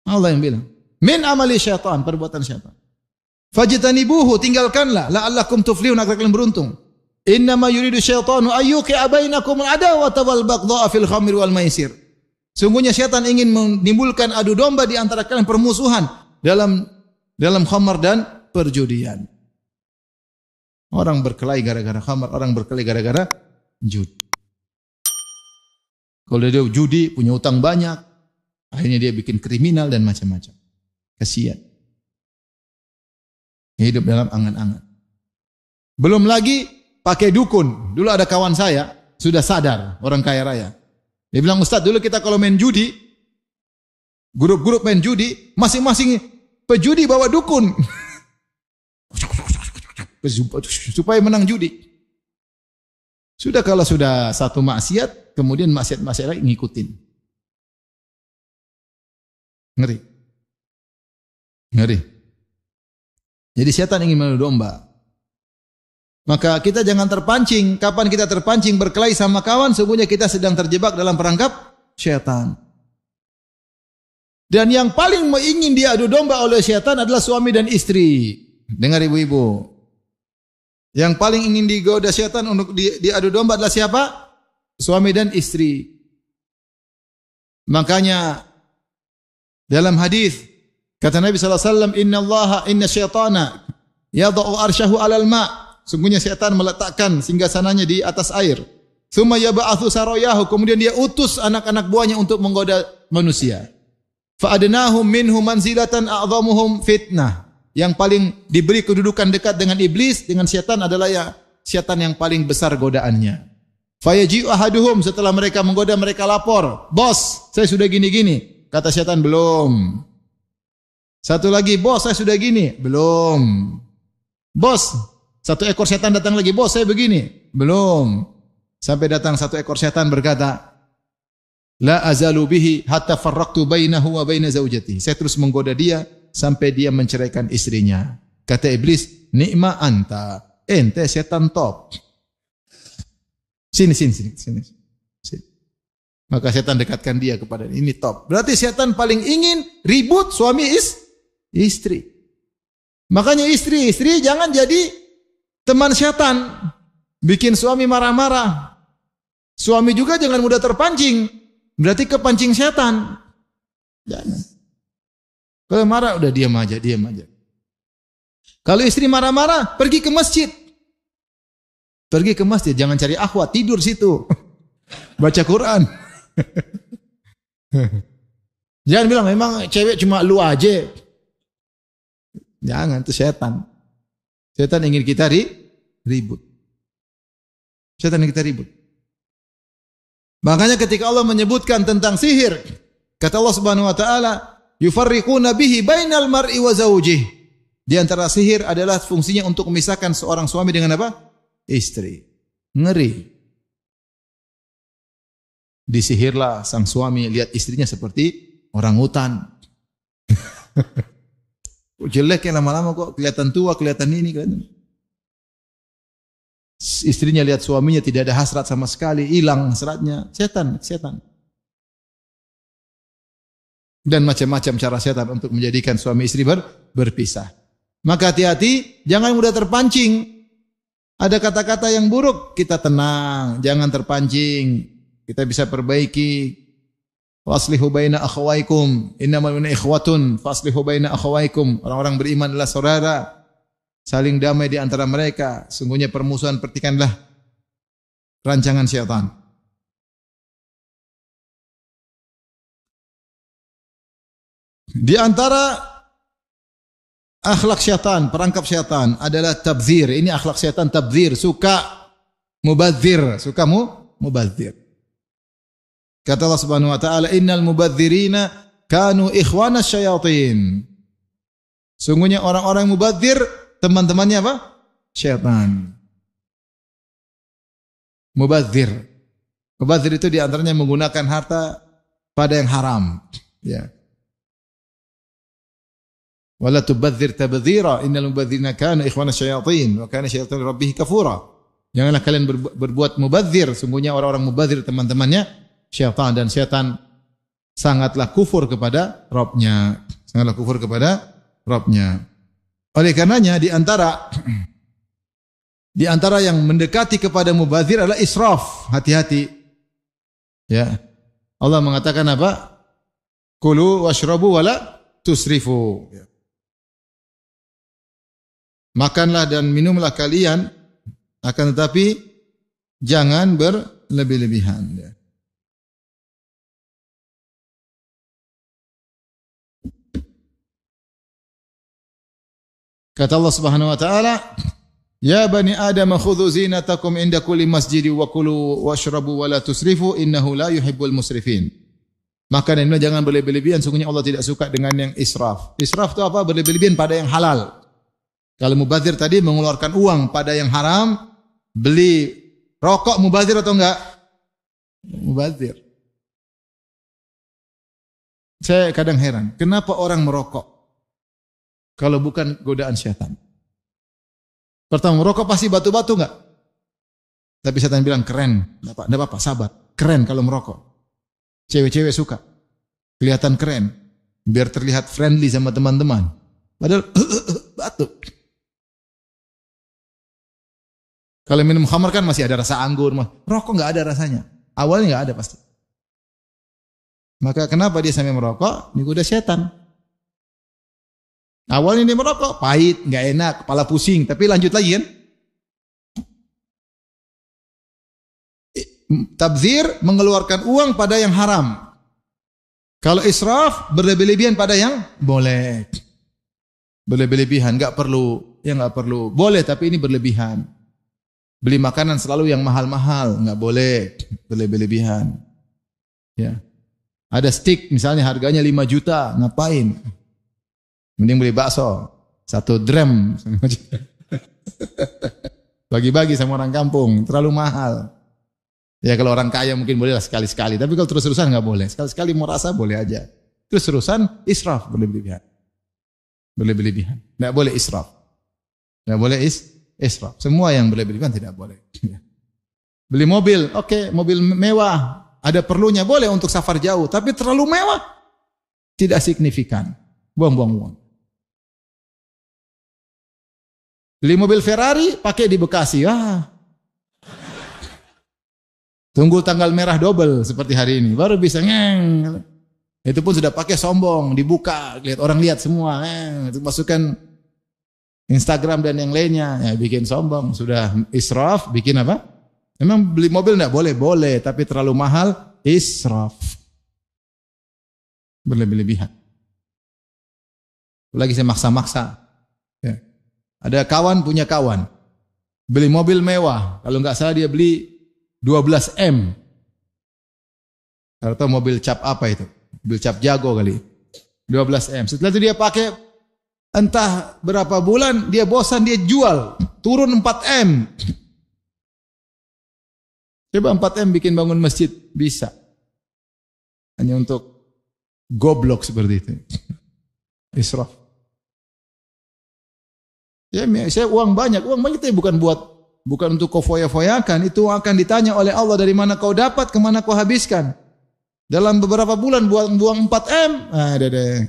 Allah yang bilang. Min amali syaitan, perbuatan syaitan. Fajtanibuhu, tinggalkanlah, la'allakum tuflihun, agar kalian beruntung. Innama yuridu syaitanu ayyuqi'a bainakum al-adawata wal baghdha'a fil khamri wal maisir. Sungguhnya syaitan ingin menimbulkan adu domba di antara kalian, permusuhan dalam khamar dan perjudian. Orang berkelahi gara-gara khamar, orang berkelahi gara-gara judi. Kalau dia judi, punya utang banyak, akhirnya dia bikin kriminal dan macam-macam. Kasihan. Hidup dalam angan-angan. Belum lagi pakai dukun. Dulu ada kawan saya, sudah sadar, orang kaya raya. Dia bilang, Ustaz, dulu kita kalau main judi, grup-grup main judi, masing-masing pejudi bawa dukun. Supaya menang judi. Sudah kalau sudah satu maksiat, kemudian maksiat-maksiat lagi ngikutin. Ngeri. Ngeri. Jadi setan ingin mengadu domba. Maka kita jangan terpancing. Kapan kita terpancing berkelahi sama kawan, sesungguhnya kita sedang terjebak dalam perangkap syaitan. Dan yang paling ingin diadu domba oleh syaitan adalah suami dan istri. Dengar ibu-ibu. Yang paling ingin digoda syaitan untuk diadu domba adalah siapa? Suami dan istri. Makanya dalam hadis kata Nabi SAW, inna syaitana yada'u arsyahu alal ma'. Sungguhnya syaitan meletakkan singgasananya di atas air. Tsumma yab'atsu sarayahu, kemudian dia utus anak-anak buahnya untuk menggoda manusia. Fa adnahum minhum manzilatan a'dhamuhum fitnah. Yang paling diberi kedudukan dekat dengan iblis, dengan syaitan adalah ya syaitan yang paling besar godaannya. Fa yaji'u ahaduhum, setelah mereka menggoda mereka lapor, "Bos, saya sudah gini-gini." Kata syaitan, "Belum." Satu lagi, "Bos, saya sudah gini." "Belum." "Bos," satu ekor setan datang lagi, "Bos, saya begini." "Belum." Sampai datang satu ekor setan berkata, "La azalu bihi hatta farraqtu bainahu wa baina zaujatihi." Saya terus menggoda dia sampai dia menceraikan istrinya. Kata iblis, "Ni'ma anta." Ente setan top. Sini. Maka setan dekatkan dia kepada ini top. Berarti setan paling ingin ribut suami istri. Makanya istri jangan jadi teman setan, bikin suami marah-marah. Suami juga jangan mudah terpancing, berarti kepancing setan. Jangan. Kalau marah udah diam aja. Kalau istri marah-marah, pergi ke masjid. Jangan cari akhwat, tidur situ. Baca Quran. Jangan bilang memang cewek cuma lu aja. Jangan, itu setan. Setan ingin kita ribut. Makanya ketika Allah menyebutkan tentang sihir, kata Allah Subhanahu wa taala, yufarriquna bihi bainal mar'i wa zawjih. Di antara sihir adalah fungsinya untuk memisahkan seorang suami dengan apa? Istri. Ngeri. Disihirlah sang suami, lihat istrinya seperti orang hutan. Jelek ya lama-lama kok, kelihatan tua, kelihatan ini. Istrinya lihat suaminya tidak ada hasrat sama sekali, hilang hasratnya. Setan. Dan macam-macam cara setan untuk menjadikan suami istri berpisah. Maka hati-hati, jangan mudah terpancing. Ada kata-kata yang buruk, kita tenang, jangan terpancing. Kita bisa perbaiki. Faslihu baina akhawaikum, innamal mu'minuna ikhwatun, faslihu baina akhawaikum. Orang-orang beriman adalah saudara. Saling damai di antara mereka. Sungguhnya permusuhan pertikaianlah rancangan syaitan. Di antara akhlak syaitan, perangkap syaitan adalah tabdzir. Ini akhlak syaitan, tabdzir, suka mubadzir, mubadzir. Kata Allah Subhanahu wa taala, "Innal mubadzirina kanu ikhwanas syayatin." Sungguhnya orang-orang mubadzir teman-temannya apa? Syaitan. Mubadzir. Mubadzir itu di antaranya menggunakan harta pada yang haram, ya. Wala tubadzir tabdzira, innal mubadzirina kanu ikhwanas syayatin wa kana syaitanu rabbih kafura. Janganlah kalian berbuat mubadzir. Sungguhnya orang-orang mubadzir teman-temannya syaitan, dan syaitan sangatlah kufur kepada Rabb-Nya. Sangatlah kufur kepada Rabb-Nya. Oleh karenanya di antara yang mendekati kepada mubadzir adalah israf. Hati-hati. Ya. Allah mengatakan apa? Kulu washrabu wala tusrifu. Ya. Makanlah dan minumlah kalian, akan tetapi jangan berlebih-lebihan. Ya. Kata Allah Subhanahu wa taala, "Ya bani Adam khudhu zinatakum inda kulli masjidin wa kulu washrabu wa la tusrifu innahu la yuhibbul musrifin." Maka dan jangan berlebih-lebihan, sungguhnya Allah tidak suka dengan yang israf. Israf itu apa? Berlebih-lebihan pada yang halal. Kalau mubadzir tadi mengeluarkan uang pada yang haram, beli rokok mubadzir atau enggak? Mubadzir. Saya kadang heran, kenapa orang merokok kalau bukan godaan syaitan? Pertama, merokok pasti batu-batu enggak? Tapi syaitan bilang keren, enggak apa-apa, sabar. Keren kalau merokok. Cewek-cewek suka. Kelihatan keren. Biar terlihat friendly sama teman-teman. Padahal batuk. Kalau minum khamar kan masih ada rasa anggur. Rokok enggak ada rasanya. Awalnya enggak ada pasti. Maka kenapa dia sampai merokok? Ini udah setan. Awalnya dia merokok, pahit, enggak enak, kepala pusing. Tapi lanjut lagi kan. Tabzir mengeluarkan uang pada yang haram. Kalau israf berlebih-lebihan pada yang boleh. Berlebih-lebihan, enggak perlu, ya enggak perlu. Boleh tapi ini berlebihan. Beli makanan selalu yang mahal-mahal, enggak boleh berlebih-lebihan. Ya. Ada stick misalnya harganya 5 juta, ngapain? Mending beli bakso, 1 drum. Bagi-bagi sama orang kampung, terlalu mahal. Ya kalau orang kaya mungkin bolehlah sekali-sekali, tapi kalau terus-terusan enggak boleh. Sekali-sekali mau rasa boleh aja. Terus-terusan israf, berlebih-lebihan. Berlebih-lebihan. Enggak boleh israf. Enggak boleh israf. Semua yang berlebih-lebihan tidak boleh. Beli mobil, oke, mobil mewah, ada perlunya boleh untuk safar jauh, tapi terlalu mewah tidak signifikan. Buang-buang uang. Beli mobil Ferrari, pakai di Bekasi. Tunggu tanggal merah double seperti hari ini, baru bisa ngeng. Itu pun sudah pakai sombong, dibuka, lihat orang lihat semua. Itu masukkan Instagram dan yang lainnya, ya bikin sombong. Sudah israf, bikin apa? Memang beli mobil enggak boleh? Boleh, tapi terlalu mahal, israf. Berlebih-lebihan. Lagi saya maksa-maksa. Ya. Ada kawan punya kawan, beli mobil mewah. Kalau enggak salah dia beli 12 M. Atau mobil cap apa itu? Mobil cap jago kali. 12 M. Setelah itu dia pakai entah berapa bulan, dia bosan, dia jual. Turun 4 M. Coba 4 M bikin bangun masjid, bisa. Hanya untuk goblok seperti itu. Israf. Ya, saya uang banyak itu bukan untuk kau foya-foyakan, itu akan ditanya oleh Allah dari mana kau dapat, kemana kau habiskan. Dalam beberapa bulan buang 4 M, ada deh.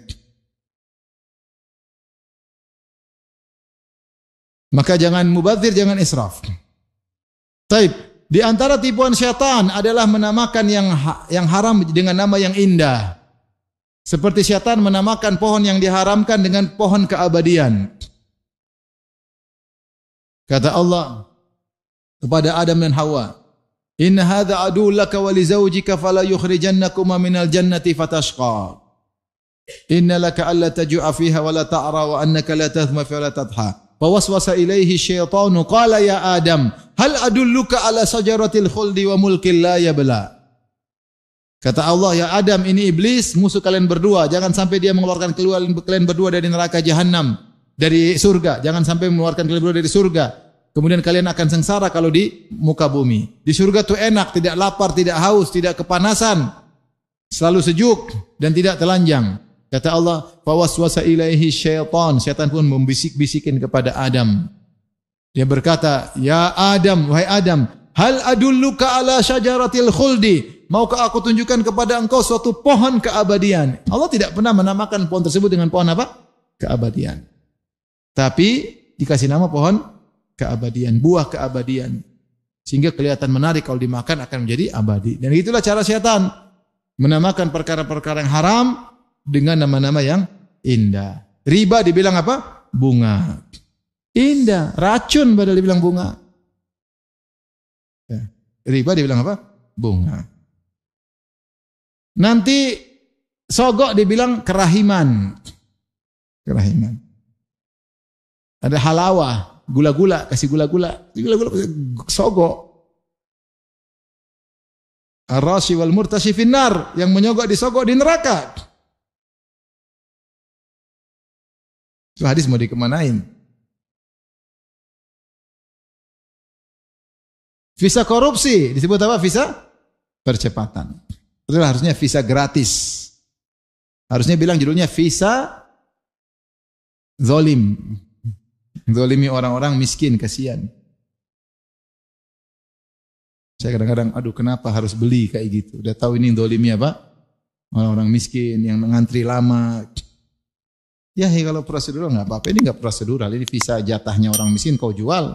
Maka jangan mubadzir, jangan israf. Taib, di antara tipuan syaitan adalah menamakan yang haram dengan nama yang indah. Seperti syaitan menamakan pohon yang diharamkan dengan pohon keabadian. Kata Allah kepada Adam dan Hawa, "Inna hadza adu laka wa li zawjika fala yukhrijannakuma minal jannati fatashqa. Inna laka alla tajua fiha wa la ta'ra wa annaka la tathma fi wa la tadha." Fawaswasa ilaihi syaitanu qala ya Adam, "Hal adulluka ala sajaratil khuldi wa mulkin la yabla." Kata Allah, "Ya Adam, ini iblis, musuh kalian berdua. Jangan sampai dia mengeluarkan kalian berdua dari neraka jahanam, dari surga. Jangan sampai mengeluarkan kalian berdua dari surga. Kemudian kalian akan sengsara kalau di muka bumi. Di surga itu enak, tidak lapar, tidak haus, tidak kepanasan. Selalu sejuk dan tidak telanjang." Kata Allah, "Fawaswasa ilaihi syaitan." Syaitan pun membisik-bisikin kepada Adam. Dia berkata, "Ya Adam, wahai Adam, hal adulluka ala syajaratil khuldi? Maukah aku tunjukkan kepada engkau suatu pohon keabadian?" Allah tidak pernah menamakan pohon tersebut dengan pohon apa? Keabadian. Tapi dikasih nama pohon keabadian, buah keabadian. Sehingga kelihatan menarik kalau dimakan akan menjadi abadi. Dan itulah cara syaitan menamakan perkara-perkara yang haram dengan nama-nama yang indah. Riba dibilang apa? Bunga. Indah, racun padahal dibilang bunga. Ya. Riba dibilang apa? Bunga. Nanti sogok dibilang kerahiman. Kerahiman. Ada halawah, gula-gula, kasih gula-gula. Gula-gula sogok. Ar-rashi wal murtashi finnar, yang menyogok disogok di neraka. Itu hadis mau dikemanain? Visa korupsi disebut apa? Visa percepatan. Itu harusnya visa gratis. Harusnya bilang judulnya visa zolim. Zolimi orang-orang miskin, kasihan. Saya kadang-kadang, aduh kenapa harus beli kayak gitu? Udah tahu ini zolimi apa? Orang-orang miskin yang ngantri lama. Ya kalau prosedural nggak apa-apa. Ini nggak prosedural. Ini visa jatahnya orang miskin kau jual.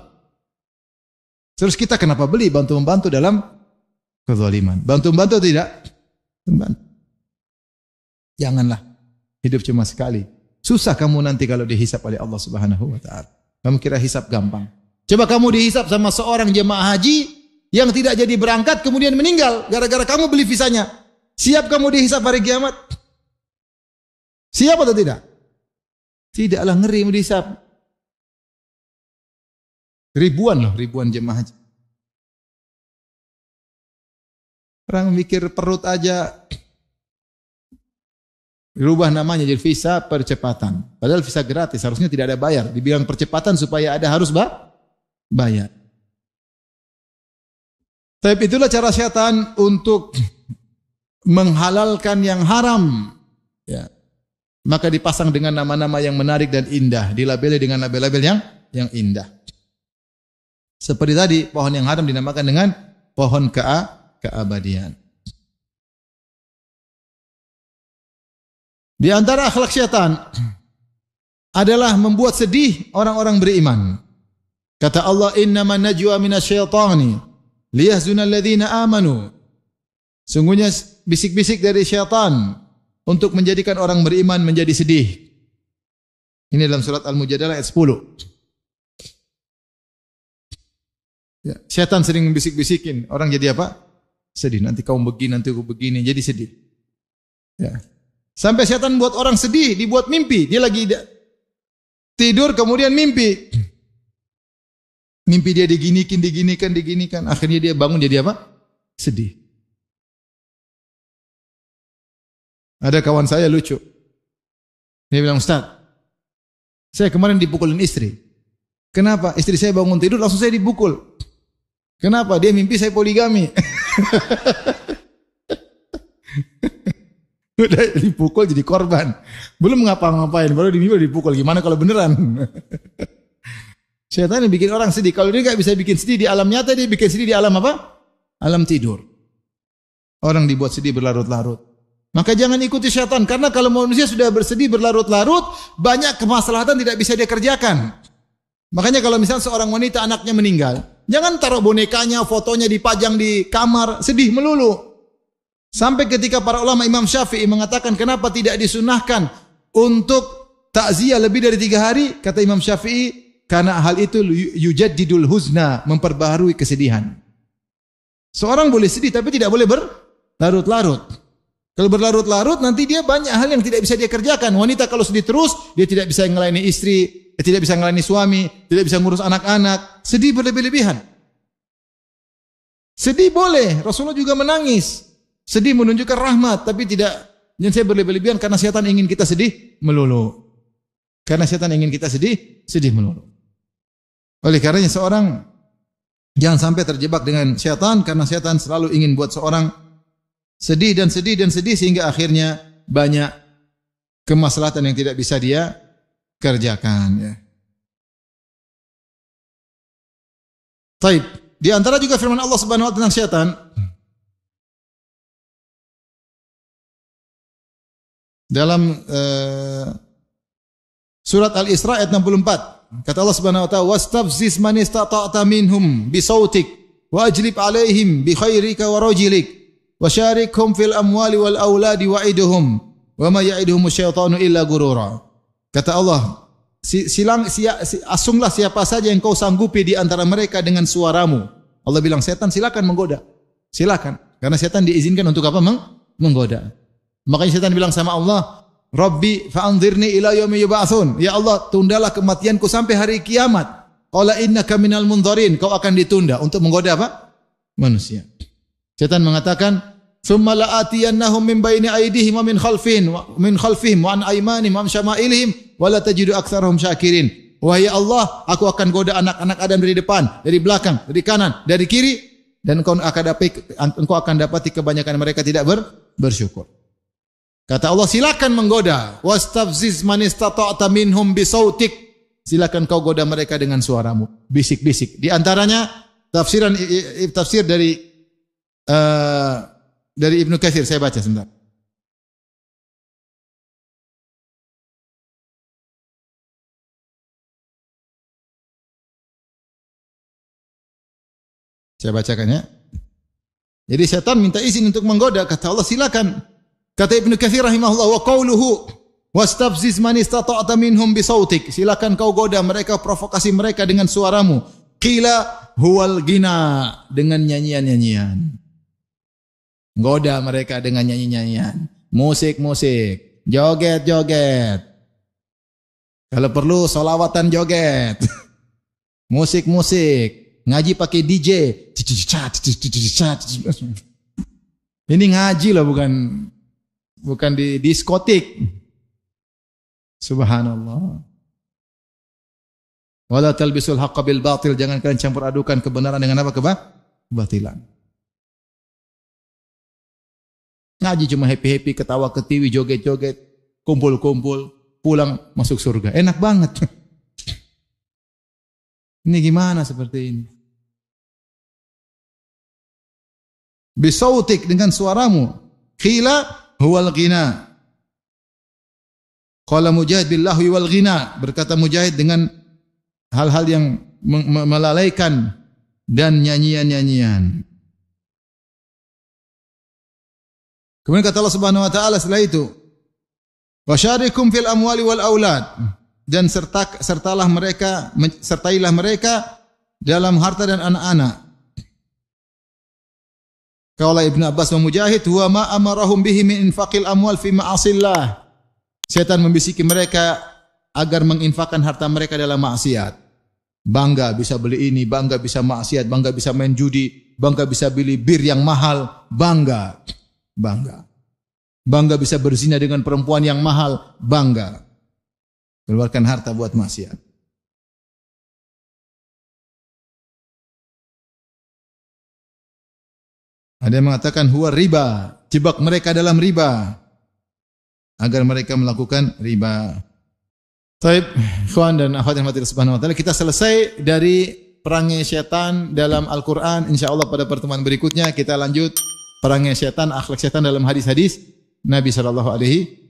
Terus kita kenapa beli? Bantu-membantu dalam kezaliman. Bantu-membantu tidak? Membantu. Janganlah. Hidup cuma sekali. Susah kamu nanti kalau dihisap oleh Allah Subhanahu wa taala. Kamu kira hisap gampang. Coba kamu dihisap sama seorang jemaah haji yang tidak jadi berangkat kemudian meninggal gara-gara kamu beli visanya. Siap kamu dihisap hari kiamat? Siap atau tidak? Tidaklah, ngeri mau dihisap. Ribuan jemaah haji. Orang mikir perut aja dirubah namanya jadi visa percepatan. Padahal visa gratis, harusnya tidak ada bayar. Dibilang percepatan supaya ada harus bayar. Tapi itulah cara syaitan untuk menghalalkan yang haram. Ya. Maka dipasang dengan nama-nama yang menarik dan indah, dilabeli dengan label-label yang indah. Seperti tadi, pohon yang haram dinamakan dengan pohon keabadian. Di antara akhlak syaitan adalah membuat sedih orang-orang beriman. Kata Allah, "Innama najwa minasyaitani liyahzunal ladzina amanu." Sungguhnya bisik-bisik dari syaitan untuk menjadikan orang beriman menjadi sedih. Ini dalam surat Al-Mujadalah ayat 10. Ya, syaitan sering bisik-bisikin orang jadi apa? Sedih. Nanti kamu begini, nanti aku begini, jadi sedih. Ya. Sampai syaitan buat orang sedih, dibuat mimpi. Dia lagi tidur kemudian mimpi. Mimpi dia diginikan. Akhirnya dia bangun jadi apa? Sedih. Ada kawan saya lucu. Dia bilang, "Ustaz, saya kemarin dipukulin istri." Kenapa? Istri saya bangun tidur langsung saya dipukul. Kenapa? Dia mimpi saya poligami. Udah dipukul jadi korban. Belum ngapa-ngapain, baru dimimpi dipukul. Gimana kalau beneran? Syaitan yang bikin orang sedih. Kalau dia nggak bisa bikin sedih di alam nyata, dia bikin sedih di alam apa? Alam tidur. Orang dibuat sedih berlarut-larut. Maka jangan ikuti syaitan, karena kalau manusia sudah bersedih berlarut-larut, banyak kemaslahatan tidak bisa dia kerjakan. Makanya kalau misalnya seorang wanita anaknya meninggal, jangan taruh bonekanya, fotonya dipajang di kamar, sedih melulu. Sampai ketika para ulama Imam Syafi'i mengatakan kenapa tidak disunahkan untuk takziah lebih dari 3 hari, kata Imam Syafi'i, karena hal itu yujaddidul huzna, memperbaharui kesedihan. Seorang boleh sedih tapi tidak boleh berlarut-larut. Kalau berlarut-larut nanti dia banyak hal yang tidak bisa dia kerjakan. Wanita kalau sedih terus, dia tidak bisa melayani istri, tidak bisa melayani suami, tidak bisa ngurus anak-anak. Sedih berlebih-lebihan. Sedih boleh, Rasulullah juga menangis. Sedih menunjukkan rahmat, tapi tidak jangan saya berlebih-lebihan karena syaitan ingin kita sedih melulu. Karena syaitan ingin kita sedih melulu. Oleh karenanya seorang jangan sampai terjebak dengan syaitan, karena syaitan selalu ingin buat seorang sedih dan sedih dan sedih sehingga akhirnya banyak kemaslahatan yang tidak bisa dia kerjakan. Ya. Taib. Di antara juga firman Allah Subhanahu wa taala tentang syaitan. Dalam surat Al-Isra ayat 64, kata Allah Subhanahu wa taala, "Wastafziz man istata'ta minhum bi sautik wa ajlib 'alaihim bi khairika wa rajlik wa syarikhum fil amwali wal auladi wa'iduhum wa ma ya'iduhum asyaitanu illa gurura." Kata Allah, asunglah siapa saja yang kau sanggupi di antara mereka dengan suaramu. Allah bilang, setan silakan menggoda. Silakan. Karena setan diizinkan untuk apa? Menggoda. Makanya setan bilang sama Allah, Rabbi fa'anzirni ila yaumi yub'atsun. Ya Allah, tundalah kematianku sampai hari kiamat. Qala innaka minal munzarin. Kau akan ditunda untuk menggoda apa? Manusia. Setan mengatakan, "Tsumma la'atiyannahum min baini aydihim wa min khalfihim wa an aymanihim wa an syama'ilihim wa la tajidu aktsarahum syakirin." Wahai Allah, aku akan goda anak-anak Adam dari depan, dari belakang, dari kanan, dari kiri, dan engkau akan dapati kebanyakan mereka tidak bersyukur. Kata Allah, silakan menggoda. Wastafziz man istata'ta minhum bisautik. Silakan kau goda mereka dengan suaramu, bisik-bisik. Di antaranya tafsir dari Ibnu Katsir, saya baca sebentar. Saya bacakan ya. Jadi setan minta izin untuk menggoda, kata Allah silakan. Kata Ibnu Katsir rahimahullah, wa qauluhu wastafziz man istata'ta minhum bisautik. Silakan kau goda mereka, provokasi mereka dengan suaramu. Qila huwal gina, dengan nyanyian-nyanyian. Goda mereka dengan nyanyi-nyanyian, musik-musik, joget-joget. Kalau perlu solawatan joget. Musik-musik, ngaji pakai DJ. Ini ngaji loh, bukan di diskotik. Subhanallah. Wala talbisul haqqa bil batil, jangan kalian campur adukan kebenaran dengan apa? Kebatilan. Ngaji cuma happy-happy, ketawa ketiwi, joget-joget, kumpul-kumpul, pulang masuk surga. Enak banget. Ini gimana seperti ini? Bisautik, dengan suaramu. Qila huwal ghina. Qala Mujahid billahi wal ghina. Berkata Mujahid dengan hal-hal yang melalaikan dan nyanyian-nyanyian. Kemudian kata Allah Subhanahu wa taala setelah itu, wasyarikum fil amwali wal aulad, dan sertailah mereka dalam harta dan anak-anak. Qala Ibnu Abbas wa Mujahid, huwa ma amarahum bihi min infaqil amwal fi ma'asillah. Setan membisiki mereka agar menginfakkan harta mereka dalam maksiat. Bangga bisa beli ini, bangga bisa maksiat, bangga bisa main judi, bangga bisa beli bir yang mahal, bangga. Bangga bisa berzina dengan perempuan yang mahal, bangga. Keluarkan harta buat maksiat. Ada yang mengatakan huwa riba, jebak mereka dalam riba agar mereka melakukan riba. Baik, ikhwan dan akhwat yang dirahmati Subhanahu wa taala, kita selesai dari perangai setan dalam Al-Qur'an. Insyaallah pada pertemuan berikutnya kita lanjut perangai setan, akhlak setan dalam hadis-hadis Nabi sallallahu alaihi